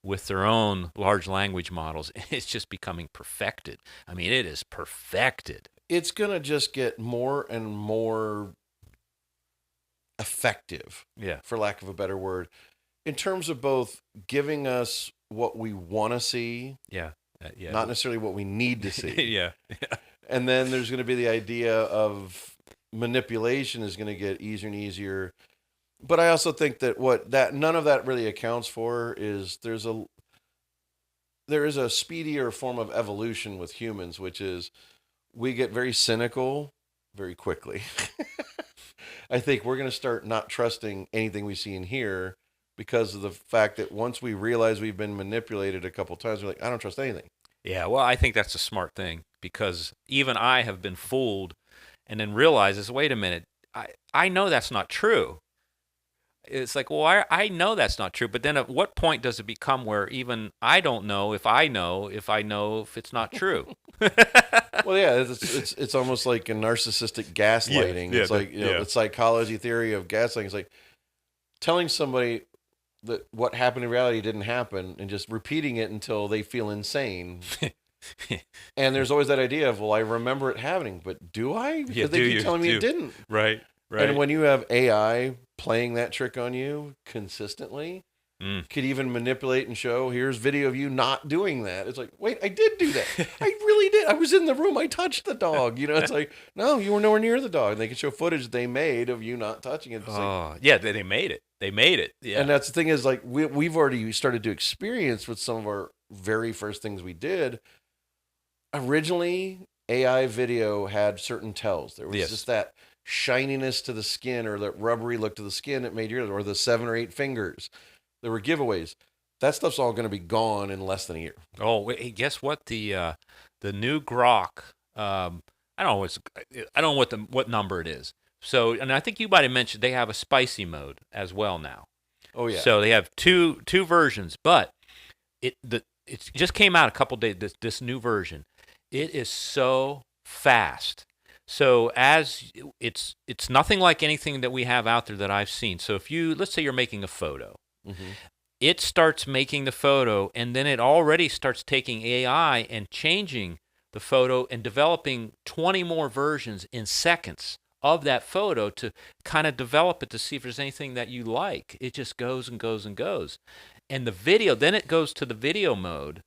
with their own large language models. It's just becoming perfected. I mean, it is perfected. It's going to just get more and more effective, for lack of a better word, in terms of both giving us what we want to see, not necessarily what we need to see. And then there's going to be the idea of manipulation is going to get easier and easier. But I also think that none of that really accounts for is there is a speedier form of evolution with humans, which is we get very cynical very quickly. I think we're going to start not trusting anything we see and hear because of the fact that once we realize we've been manipulated a couple times, we're like, I don't trust anything. Yeah, well, I think that's a smart thing because even I have been fooled and then realizes, wait a minute, I know that's not true. It's like, well, I know that's not true. But then at what point does it become where even I don't know if it's not true? Well, yeah, it's almost like a narcissistic gaslighting. It's like, the psychology theory of gaslighting. It's like telling somebody that what happened in reality didn't happen and just repeating it until they feel insane. And there's always that idea of, well, I remember it happening, but do I? Because they keep telling me it didn't. Right. And when you have AI playing that trick on you consistently, could even manipulate and show, here's video of you not doing that. It's like, wait, I did do that. I really did. I was in the room. I touched the dog. It's like, no, you were nowhere near the dog. And they can show footage they made of you not touching it. They made it. They made it. Yeah. And that's the thing is, like, we've already started to experience with some of our very first things we did. Originally, AI video had certain tells. There was just that shininess to the skin or that rubbery look to the skin that made or the 7 or 8 fingers. There were giveaways. That stuff's all going to be gone in less than a year. Oh, wait, guess what? The new Grok. I don't know what number it is. So, and I think you might have mentioned they have a spicy mode as well now. Oh yeah. So they have two versions, but it just came out a couple days. This new version, it is so fast. So as it's nothing like anything that we have out there that I've seen. So if let's say you're making a photo, it starts making the photo, and then it already starts taking AI and changing the photo and developing 20 more versions in seconds of that photo to kind of develop it to see if there's anything that you like. It just goes and goes and goes. And the video, then it goes to the video mode,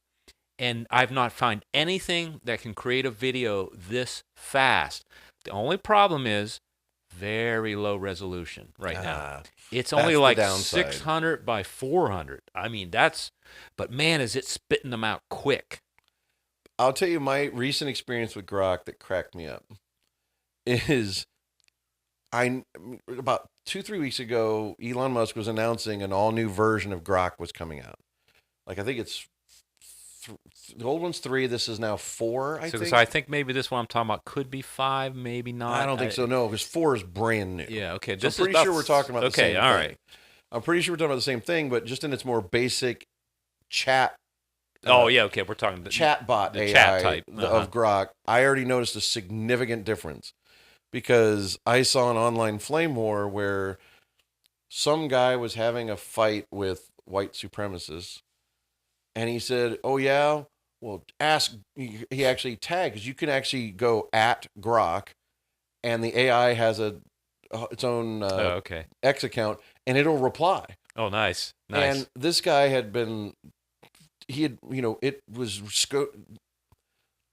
and I've not found anything that can create a video this fast. The only problem is very low resolution right now. It's only like 600 by 400. I mean, but man, is it spitting them out quick. I'll tell you my recent experience with Grok that cracked me up is about 2-3 weeks ago, Elon Musk was announcing an all new version of Grok was coming out. Like, I think it's the old one's 3. This is now 4. I think. So I think maybe this one I'm talking about could be 5, maybe not. I don't think so. No, because 4 is brand new. Yeah. Okay. So I'm pretty sure we're talking about the same thing. All right. I'm pretty sure we're talking about the same thing, but just in its more basic chat. Yeah. Okay. We're talking the chatbot AI chat type of Grok. I already noticed a significant difference because I saw an online flame war where some guy was having a fight with white supremacists. And he said, "Oh yeah, well, ask." He actually tagged, because you can actually go at Grok, and the AI has its own X account, and it'll reply. Oh, nice. And this guy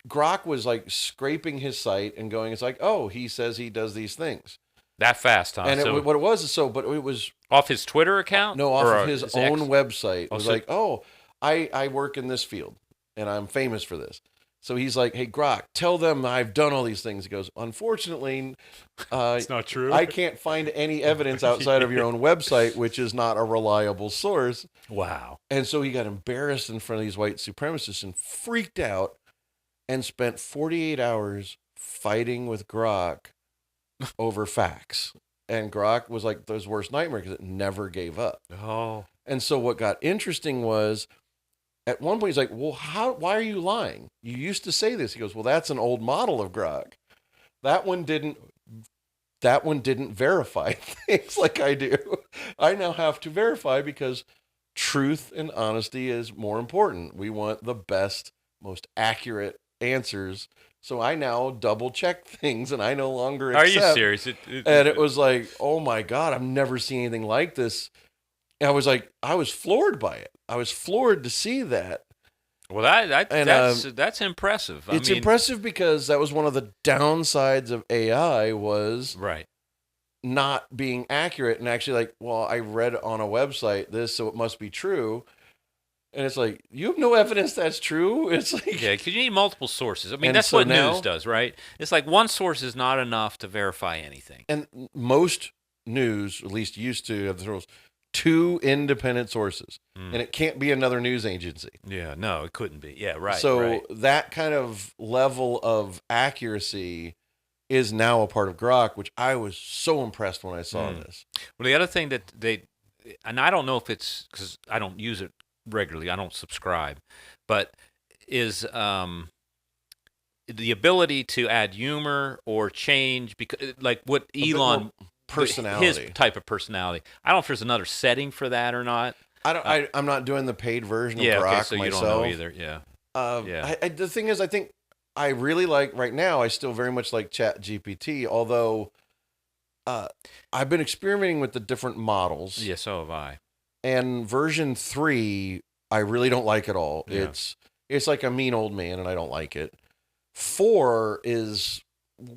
Grok was like scraping his site and going, it's like, oh, he says he does these things. That fast, huh? And what it was, but it was off his Twitter account. No, off of his own website. It was so, like, oh. I work in this field, and I'm famous for this. So he's like, hey, Grok, tell them I've done all these things. He goes, unfortunately, it's not true. I can't find any evidence outside of your own website, which is not a reliable source. Wow. And so he got embarrassed in front of these white supremacists and freaked out and spent 48 hours fighting with Grok over facts. And Grok was like his worst nightmare because it never gave up. Oh. And so what got interesting was, at one point, he's like, well, why are you lying? You used to say this. He goes, well, that's an old model of Grok. That one didn't verify things like I do. I now have to verify because truth and honesty is more important. We want the best, most accurate answers. So I now double check things, and I no longer accept. Are you serious? And it was like, oh my God, I've never seen anything like this. And I was like, I was floored by it. I was floored to see that. Well, that's impressive. It's impressive because that was one of the downsides of AI was not being accurate and actually like, well, I read on a website this, so it must be true. And it's like, you have no evidence that's true. It's like, yeah, because you need multiple sources. I mean, that's what news does, right? It's like one source is not enough to verify anything. And most news, at least used to have the rules, 2 independent sources, and it can't be another news agency. Yeah, no, it couldn't be. Yeah, right. So that kind of level of accuracy is now a part of Grok, which I was so impressed when I saw this. Well, the other thing that and I don't know if it's because I don't use it regularly, I don't subscribe, but is the ability to add humor or change, because like what Elon personality, his type of personality. I don't know if there's another setting for that or not. I'm not doing the paid version of Grok so myself. You don't know either. Yeah. The thing is, I think I really like right now. I still very much like ChatGPT, although I've been experimenting with the different models. Yeah, so have I. And version 3, I really don't like at all. Yeah. It's like a mean old man, and I don't like it. 4 is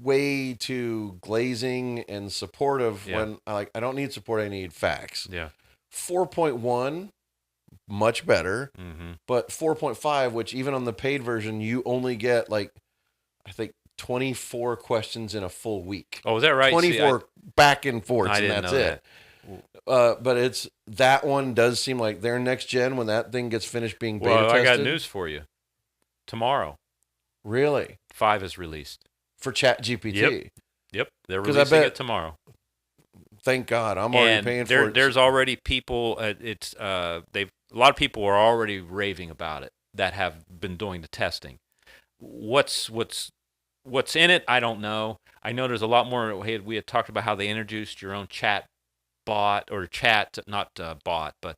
way too glazing and supportive when I don't need support, I need facts. Yeah. 4.1 much better. But 4.5, which even on the paid version you only get like I think 24 questions in a full week. Oh, is that right? 24 back and forth, and that's it. That. But it's that one does seem like their next gen when that thing gets finished being beta tested. I got news for you. Tomorrow. Really? 5 is released. For ChatGPT. Yep. They're releasing it tomorrow. Thank God. I'm already paying for it. There's already people. A lot of people are already raving about it that have been doing the testing. What's in it? I don't know. I know there's a lot more. We had talked about how they introduced your own chat bot or chat, not bot, but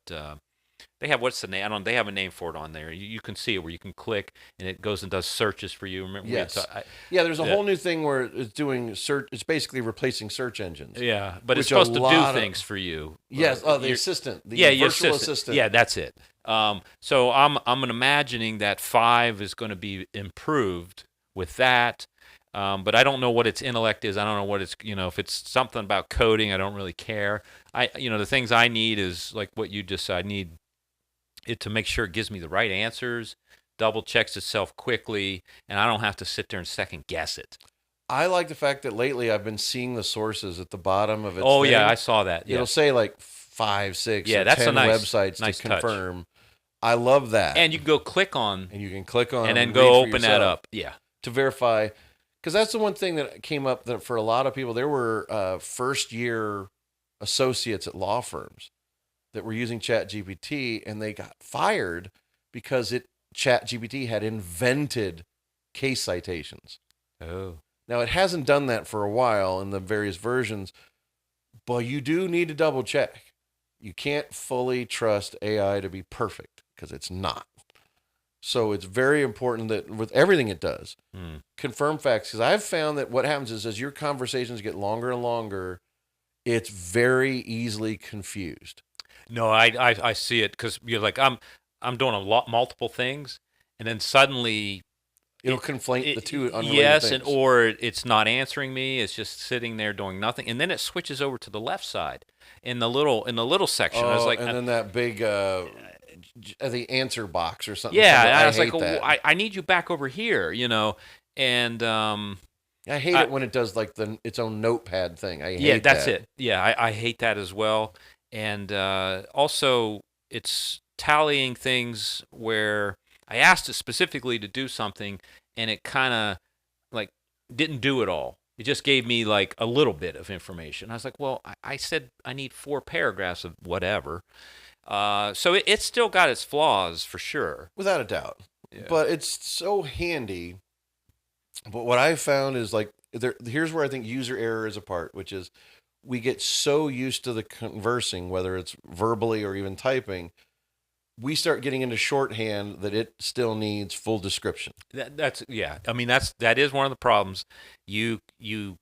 they have, what's the name? They have a name for it on there. You can see it where you can click and it goes and does searches for you. Remember? Yes. There's a whole new thing where it's doing search. It's basically replacing search engines. Yeah, but it's supposed to do things for you. Yes. The assistant. The virtual assistant. Yeah, that's it. So I'm imagining that 5 is going to be improved with that. But I don't know what its intellect is. I don't know what it's, if it's something about coding, I don't really care. The things I need is like what you just said. I need it to make sure it gives me the right answers, double checks itself quickly, and I don't have to sit there and second guess it. I like the fact that lately I've been seeing the sources at the bottom of its Oh, thing. yeah, I saw that. Yeah. It'll say like 5, 6, Yeah, or that's 10 a nice websites touch. to confirm. I love that. And you can go click on, and you can click on and then read go for open that yourself up. Yeah. to verify. Because that's the one thing that came up that for a lot of people, there were first-year associates at law firms that were using ChatGPT, and they got fired because ChatGPT had invented case citations. Oh. Now, it hasn't done that for a while in the various versions, but you do need to double check. You can't fully trust AI to be perfect because it's not. So it's very important that with everything it does, confirm facts. Because I've found that what happens is as your conversations get longer and longer, it's very easily confused. No, I see it because you're like I'm doing multiple things, and then suddenly It'll conflate the two unrelated yes, things. or it's not answering me. It's just sitting there doing nothing, and then it switches over to the left side in the little section. I was like, and then that big the answer box or something. yeah, comes up. and I was hate like, that. I need you back over here, and I hate it when it does like its own notepad thing. I hate yeah, that's that. it. Yeah, I hate that as well, and also it's tallying things where I asked it specifically to do something, and it kind of like didn't do it all. It just gave me like a little bit of information. I was like, well, I said I need 4 paragraphs of whatever. So it's still got its flaws for sure. Without a doubt. Yeah. But it's so handy. But what I've found is like here's where I think user error is a part, which is we get so used to the conversing, whether it's verbally or even typing, we start getting into shorthand that it still needs full description. That's yeah. I mean that is one of the problems. You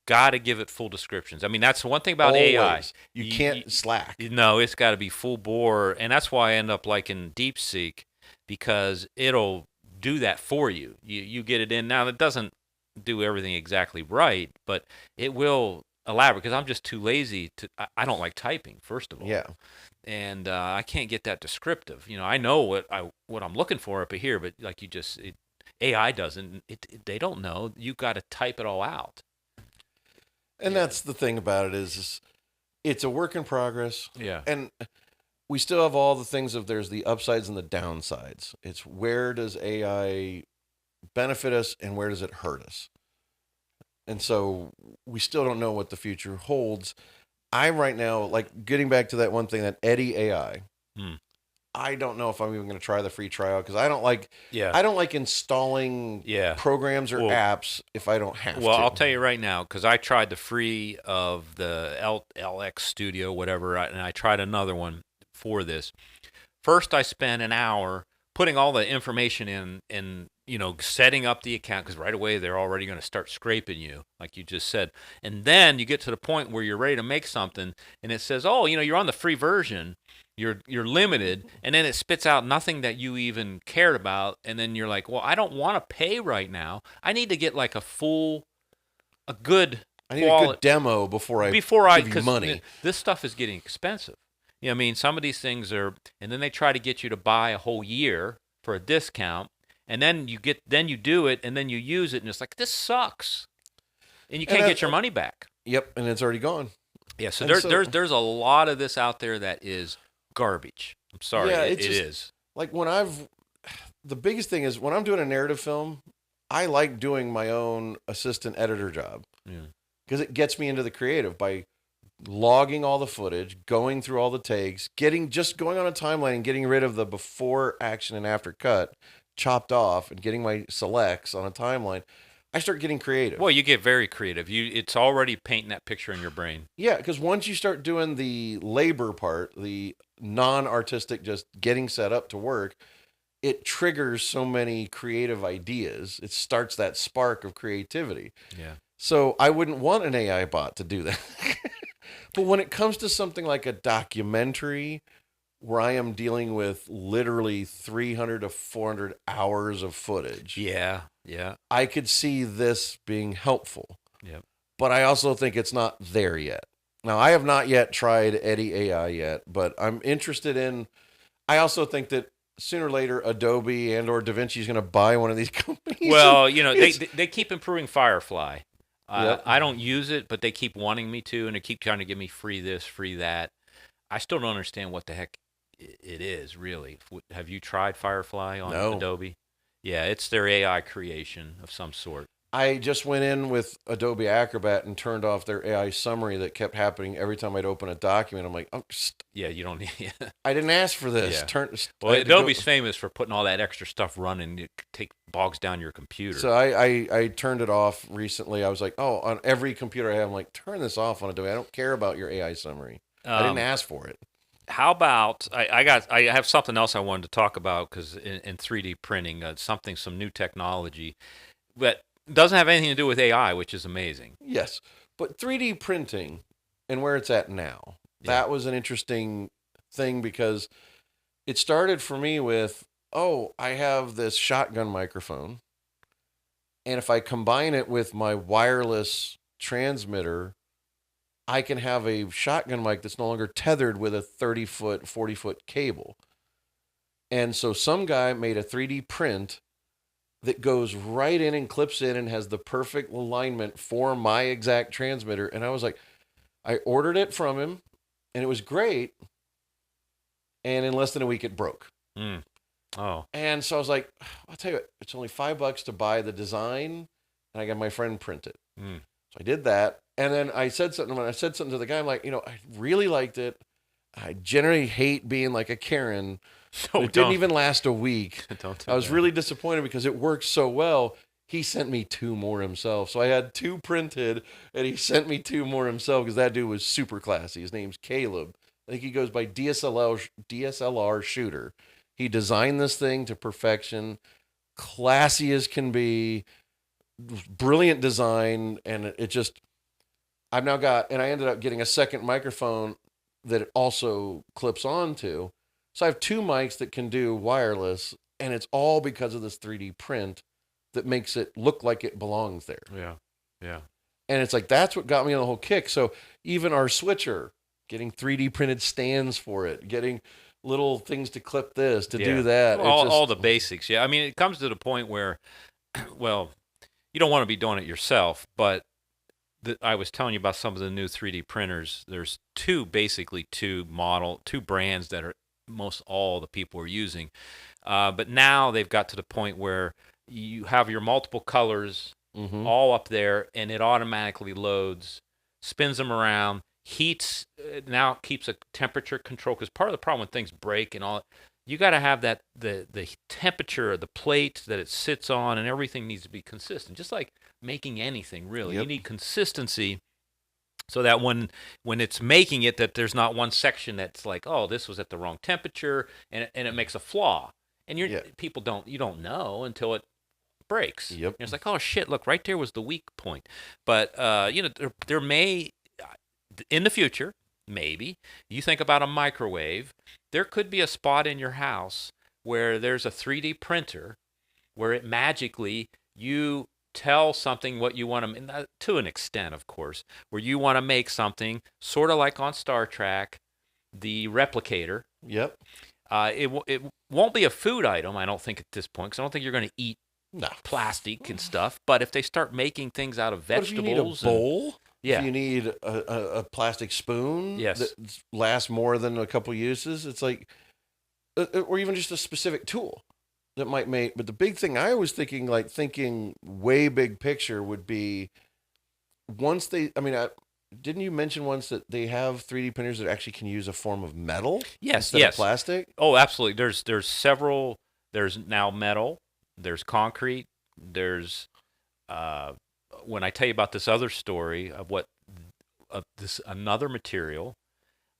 got to give it full descriptions. I mean that's the one thing about Always. AI. You can't slack. No, it's got to be full bore, and that's why I end up liking DeepSeek because it'll do that for you. You get it in now. It doesn't do everything exactly right, but it will elaborate because I'm just too lazy to. I don't like typing first of all. Yeah. And I can't get that descriptive. I know what I'm looking for up here, but like you just AI doesn't. They don't know. You got to type it all out. And that's the thing about it is it's a work in progress. Yeah. And we still have all the things of there's the upsides and the downsides. It's where does AI benefit us and where does it hurt us? And so we still don't know what the future holds. I right now, like getting back to that one thing, that Eddie AI, I don't know if I'm even going to try the free trial because I don't like installing programs or apps if I don't have to. Well, I'll tell you right now because I tried the free of the LX Studio, whatever, and I tried another one for this. First, I spent an hour putting all the information in and setting up the account because right away they're already going to start scraping you, like you just said. And then you get to the point where you're ready to make something, and it says, "Oh, you're on the free version, you're limited," and then it spits out nothing that you even cared about, and then you're like, "Well, I don't want to pay right now. I need to get like a good." I need a good demo before I give you money. This stuff is getting expensive. I mean, some of these things are, and then they try to get you to buy a whole year for a discount. And then you do it, and then you use it, and it's like, this sucks, and you can't get your money back. Yep, and it's already gone. Yeah, so there's a lot of this out there that is garbage. I'm sorry, yeah, it is. Like the biggest thing is when I'm doing a narrative film, I like doing my own assistant editor job because it gets me into the creative by logging all the footage, going through all the takes, going on a timeline and getting rid of the before action and after cut. Chopped off and getting my selects on a timeline, I start getting creative. Well, you get very creative. It's already painting that picture in your brain. Yeah, because once you start doing the labor part, the non-artistic, just getting set up to work, it triggers so many creative ideas. It starts that spark of creativity. Yeah. So I wouldn't want an AI bot to do that. But when it comes to something like a documentary where I am dealing with literally 300 to 400 hours of footage, Yeah. I could see this being helpful. Yep. But I also think it's not there yet. Now, I have not yet tried Eddy AI yet, but I'm interested in. I also think that sooner or later, Adobe and or DaVinci is going to buy one of these companies. Well, they keep improving Firefly. Yep. I don't use it, but they keep wanting me to, and they keep trying to give me free this, free that. I still don't understand what the heck it is, really. Have you tried Firefly on No. Adobe? Yeah, it's their AI creation of some sort. I just went in with Adobe Acrobat and turned off their AI summary that kept happening every time I'd open a document. I'm like, Yeah, you don't need. I didn't ask for this. Yeah. Well, I had to Adobe's famous for putting all that extra stuff running. It bogs down your computer. So I turned it off recently. I was like, oh, on every computer I have, I'm like, turn this off on Adobe. I don't care about your AI summary. I didn't ask for it. How about I have something else I wanted to talk about because in 3D printing, some new technology, but doesn't have anything to do with AI, which is amazing. Yes, but 3D printing and where it's at now, that was an interesting thing because it started for me with, I have this shotgun microphone, and if I combine it with my wireless transmitter, I can have a shotgun mic that's no longer tethered with a 30-foot, 40-foot cable. And so some guy made a 3D print that goes right in and clips in and has the perfect alignment for my exact transmitter. And I was like, I ordered it from him, and it was great. And in less than a week, it broke. Oh. And so I was like, I'll tell you what, it's only $5 to buy the design, and I got my friend print it. So I did that. And then I said something to the guy, I'm like, I really liked it. I generally hate being like a Karen. It didn't even last a week. I was really disappointed because it worked so well. He sent me 2 more himself. So I had 2 printed, and he sent me 2 more himself because that dude was super classy. His name's Caleb. I think he goes by DSLR Shooter. He designed this thing to perfection, classy as can be, brilliant design, and it just, I've now got, and I ended up getting a second microphone that it also clips onto. So I have 2 mics that can do wireless, and it's all because of this 3D print that makes it look like it belongs there. Yeah. And it's like, that's what got me on the whole kick. So even our switcher, getting 3D printed stands for it, getting little things to clip this, to do that. All the basics. Yeah. I mean, it comes to the point where, well, you don't want to be doing it yourself, but I was telling you about some of the new 3D printers. There's two brands that are most all the people are using. But now they've got to the point where you have your multiple colors all up there, and it automatically loads, spins them around, heats, now keeps a temperature control, because part of the problem when things break and all, you got to have that the temperature of the plate that it sits on, and everything needs to be consistent, just like making anything, really. You need consistency so that when it's making it, that there's not one section that's like, oh, this was at the wrong temperature, and it makes a flaw. And you don't know until it breaks. And it's like, oh shit, look, right there was the weak point. But there may, in the future, maybe, you think about a microwave, there could be a spot in your house where there's a 3D printer where it magically, you tell something what you want to, to an extent, of course, where you want to make something sort of like on Star Trek, the replicator. It won't be a food item, I don't think, at this point, because I don't think you're going to eat plastic and stuff. But if they start making things out of vegetables, if you need a bowl, if you need a plastic spoon that lasts more than a couple uses, it's like, or even just a specific tool that might make. But the big thing I was thinking way big picture would be, once they, didn't you mention once that they have 3D printers that actually can use a form of metal instead of plastic? Oh, absolutely. There's several. There's now metal. There's concrete. There's when I tell you about this other story of this another material,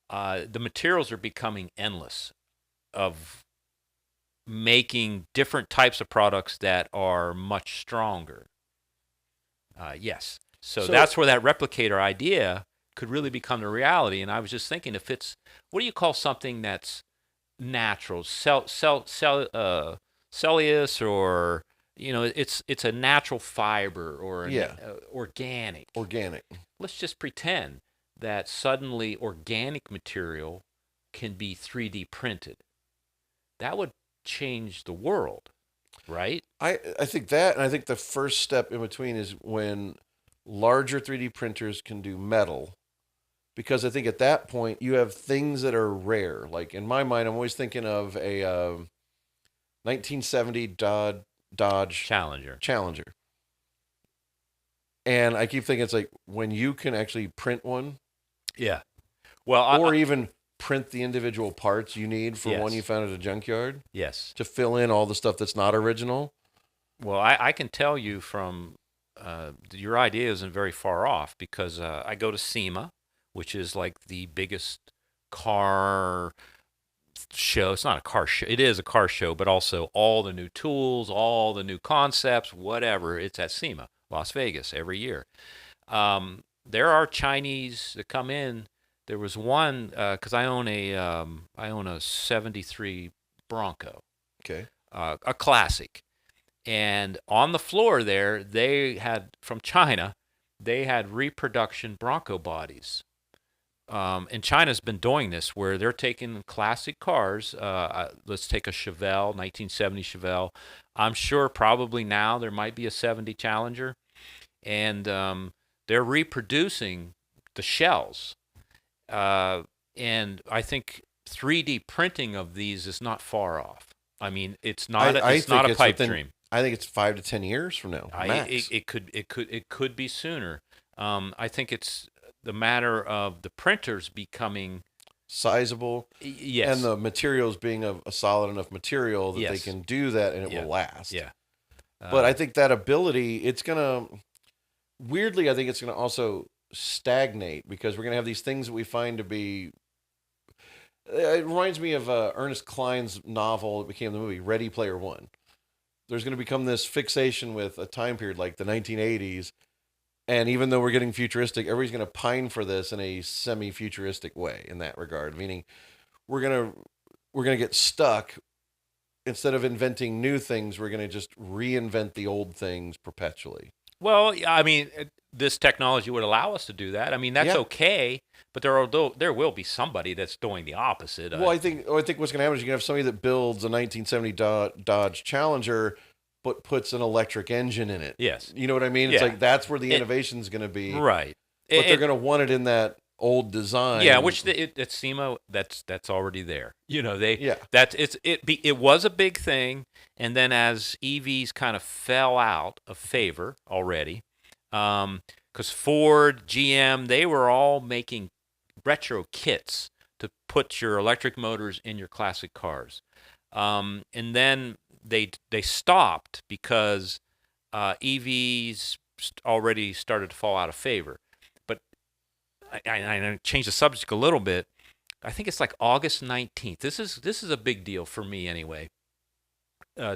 the materials are becoming endless of making different types of products that are much stronger. So that's where that replicator idea could really become a reality. And I was just thinking, what do you call something that's natural cellulose, or it's a natural fiber, or organic. Organic. Let's just pretend that suddenly organic material can be 3D printed. That would change the world, right? I think that, and I think the first step in between is when larger 3D printers can do metal, because I think at that point you have things that are rare. Like in my mind, I'm always thinking of a 1970 Dodge Challenger. And I keep thinking it's like when you can actually print one. Yeah. Well, or even print the individual parts you need for one you found at a junkyard. Yes. To fill in all the stuff that's not original. Well, I can tell you from your idea isn't very far off, because I go to SEMA, which is like the biggest car show. It's not a car show. It is a car show, but also all the new tools, all the new concepts, whatever. It's at SEMA, Las Vegas, every year. There are Chinese that come in. There was one, because I own a 73 Bronco. Okay. A classic. And on the floor there, they had, from China, they had reproduction Bronco bodies. And China's been doing this, where they're taking classic cars. Let's take a Chevelle, 1970 Chevelle. I'm sure probably now there might be a 70 Challenger. And they're reproducing the shells. And I think 3D printing of these is not far off. I mean, it's not a pipe dream. I think it's 5 to 10 years from now. Max. It could be sooner. I think it's the matter of the printers becoming sizable, yes, and the materials being a solid enough material that they can do that and it will last. Yeah. But I think that ability, I think it's gonna also stagnate, because we're gonna have these things that we find to be. It reminds me of Ernest Cline's novel that became the movie Ready Player One. There's going to become this fixation with a time period like the 1980s, and even though we're getting futuristic, everybody's going to pine for this in a semi-futuristic way in that regard. Meaning, we're gonna get stuck. Instead of inventing new things, we're going to just reinvent the old things perpetually. Well, I mean, this technology would allow us to do that. I mean, that's okay, but there will be somebody that's doing the opposite. Well, I think what's going to happen is you're going to have somebody that builds a 1970 Dodge Challenger, but puts an electric engine in it. Yes. You know what I mean? It's like that's where the innovation is going to be. Right. But they're going to want it in that old design. Yeah, which at SEMA, that's already there. It was a big thing, and then as EVs kind of fell out of favor already, because Ford, GM, they were all making retro kits to put your electric motors in your classic cars, and then they stopped because EVs already started to fall out of favor. I changed the subject a little bit. I think it's like August 19th. This is a big deal for me anyway.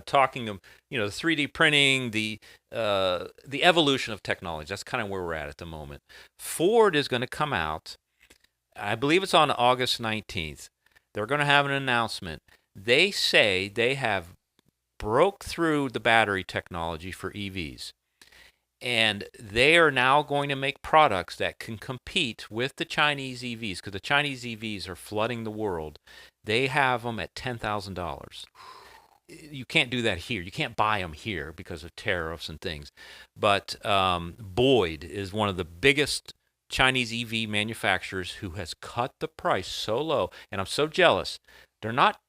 Talking of the 3D printing, the evolution of technology. That's kind of where we're at the moment. Ford is going to come out. I believe it's on August 19th. They're going to have an announcement. They say they have broke through the battery technology for EVs. And they are now going to make products that can compete with the Chinese EVs, because the Chinese EVs are flooding the world. They have them at $10,000. You can't do that here. You can't buy them here because of tariffs and things. But Boyd is one of the biggest Chinese EV manufacturers who has cut the price so low. And I'm so jealous. They're not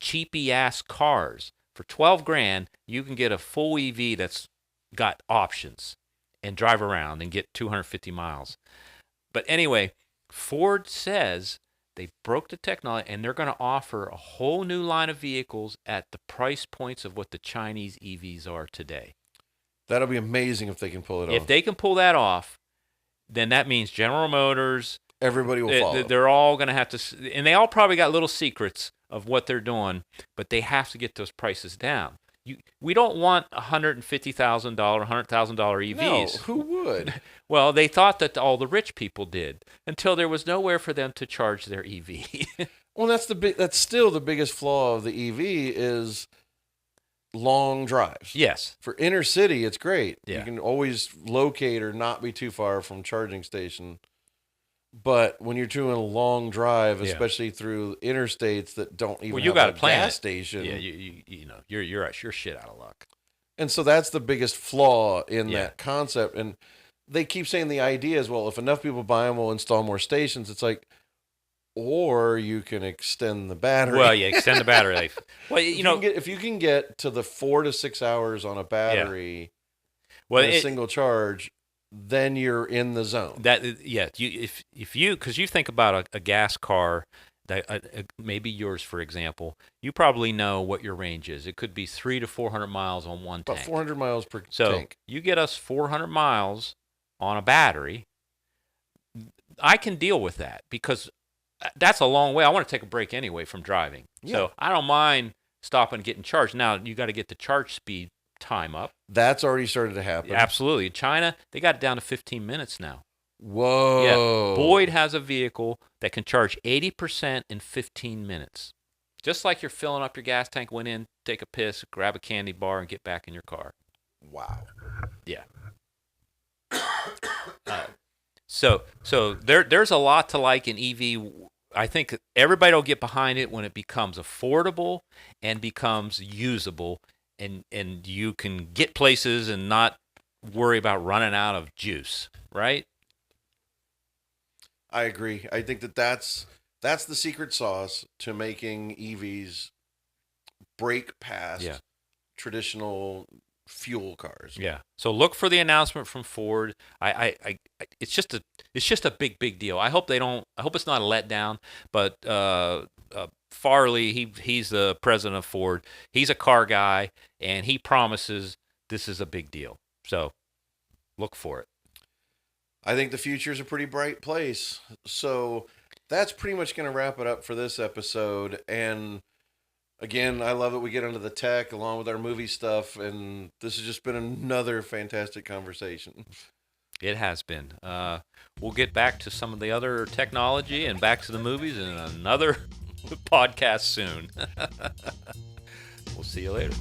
cheapy-ass cars. For $12,000, you can get a full EV that's got options and drive around and get 250 miles. But anyway, Ford says they broke the technology and they're going to offer a whole new line of vehicles at the price points of what the Chinese EVs are today. That'll be amazing if they can pull it off. If they can pull that off, then that means General Motors, everybody will follow. They're all going to have to, and they all probably got little secrets of what they're doing, but they have to get those prices down. We don't want $150,000, $100,000 EVs. No, who would? Well, they thought that all the rich people did until there was nowhere for them to charge their EV. Well, that's still the biggest flaw of the EV is long drives. Yes. For inner city, it's great. Yeah. You can always locate or not be too far from charging station. But when you're doing a long drive, especially through interstates that don't even you have got a to plan gas it. station, Yeah, you know, you're shit out of luck. and so that's the biggest flaw in that concept. And they keep saying the idea is, well, if enough people buy them, we'll install more stations. It's like, or you can extend the battery. Well, yeah, extend the battery life. Well, if you can get to the 4 to 6 hours on a battery, in a single charge, then you're in the zone. If you because you think about a gas car that maybe yours, for example, you probably know what your range is. It could be 300 to 400 miles on one tank. About 400 miles per tank. So you get us 400 miles on a battery, I can deal with that because that's a long way. I want to take a break anyway from driving. Yeah. So I don't mind stopping and getting charged. Now, you got to get the charge speed time up. That's already started to happen. Absolutely. China, they got it down to 15 minutes now. Whoa. Yeah. Boyd has a vehicle that can charge 80% in 15 minutes. Just like you're filling up your gas tank, went in, take a piss, grab a candy bar, and get back in your car. Wow. Yeah. So there's a lot to like in EV. I think everybody will get behind it when it becomes affordable and becomes usable, and you can get places and not worry about running out of juice, right? I agree. I think that's the secret sauce to making EVs break past traditional fuel cars. Yeah. So look for the announcement from Ford. It's just a big deal. I hope it's not a letdown. But Farley, he's the president of Ford. He's a car guy, and he promises this is a big deal. So look for it. I think the future is a pretty bright place. So that's pretty much going to wrap it up for this episode. And again, I love it. We get into the tech along with our movie stuff, and this has just been another fantastic conversation. It has been. We'll get back to some of the other technology and back to the movies in another podcast soon. We'll see you later.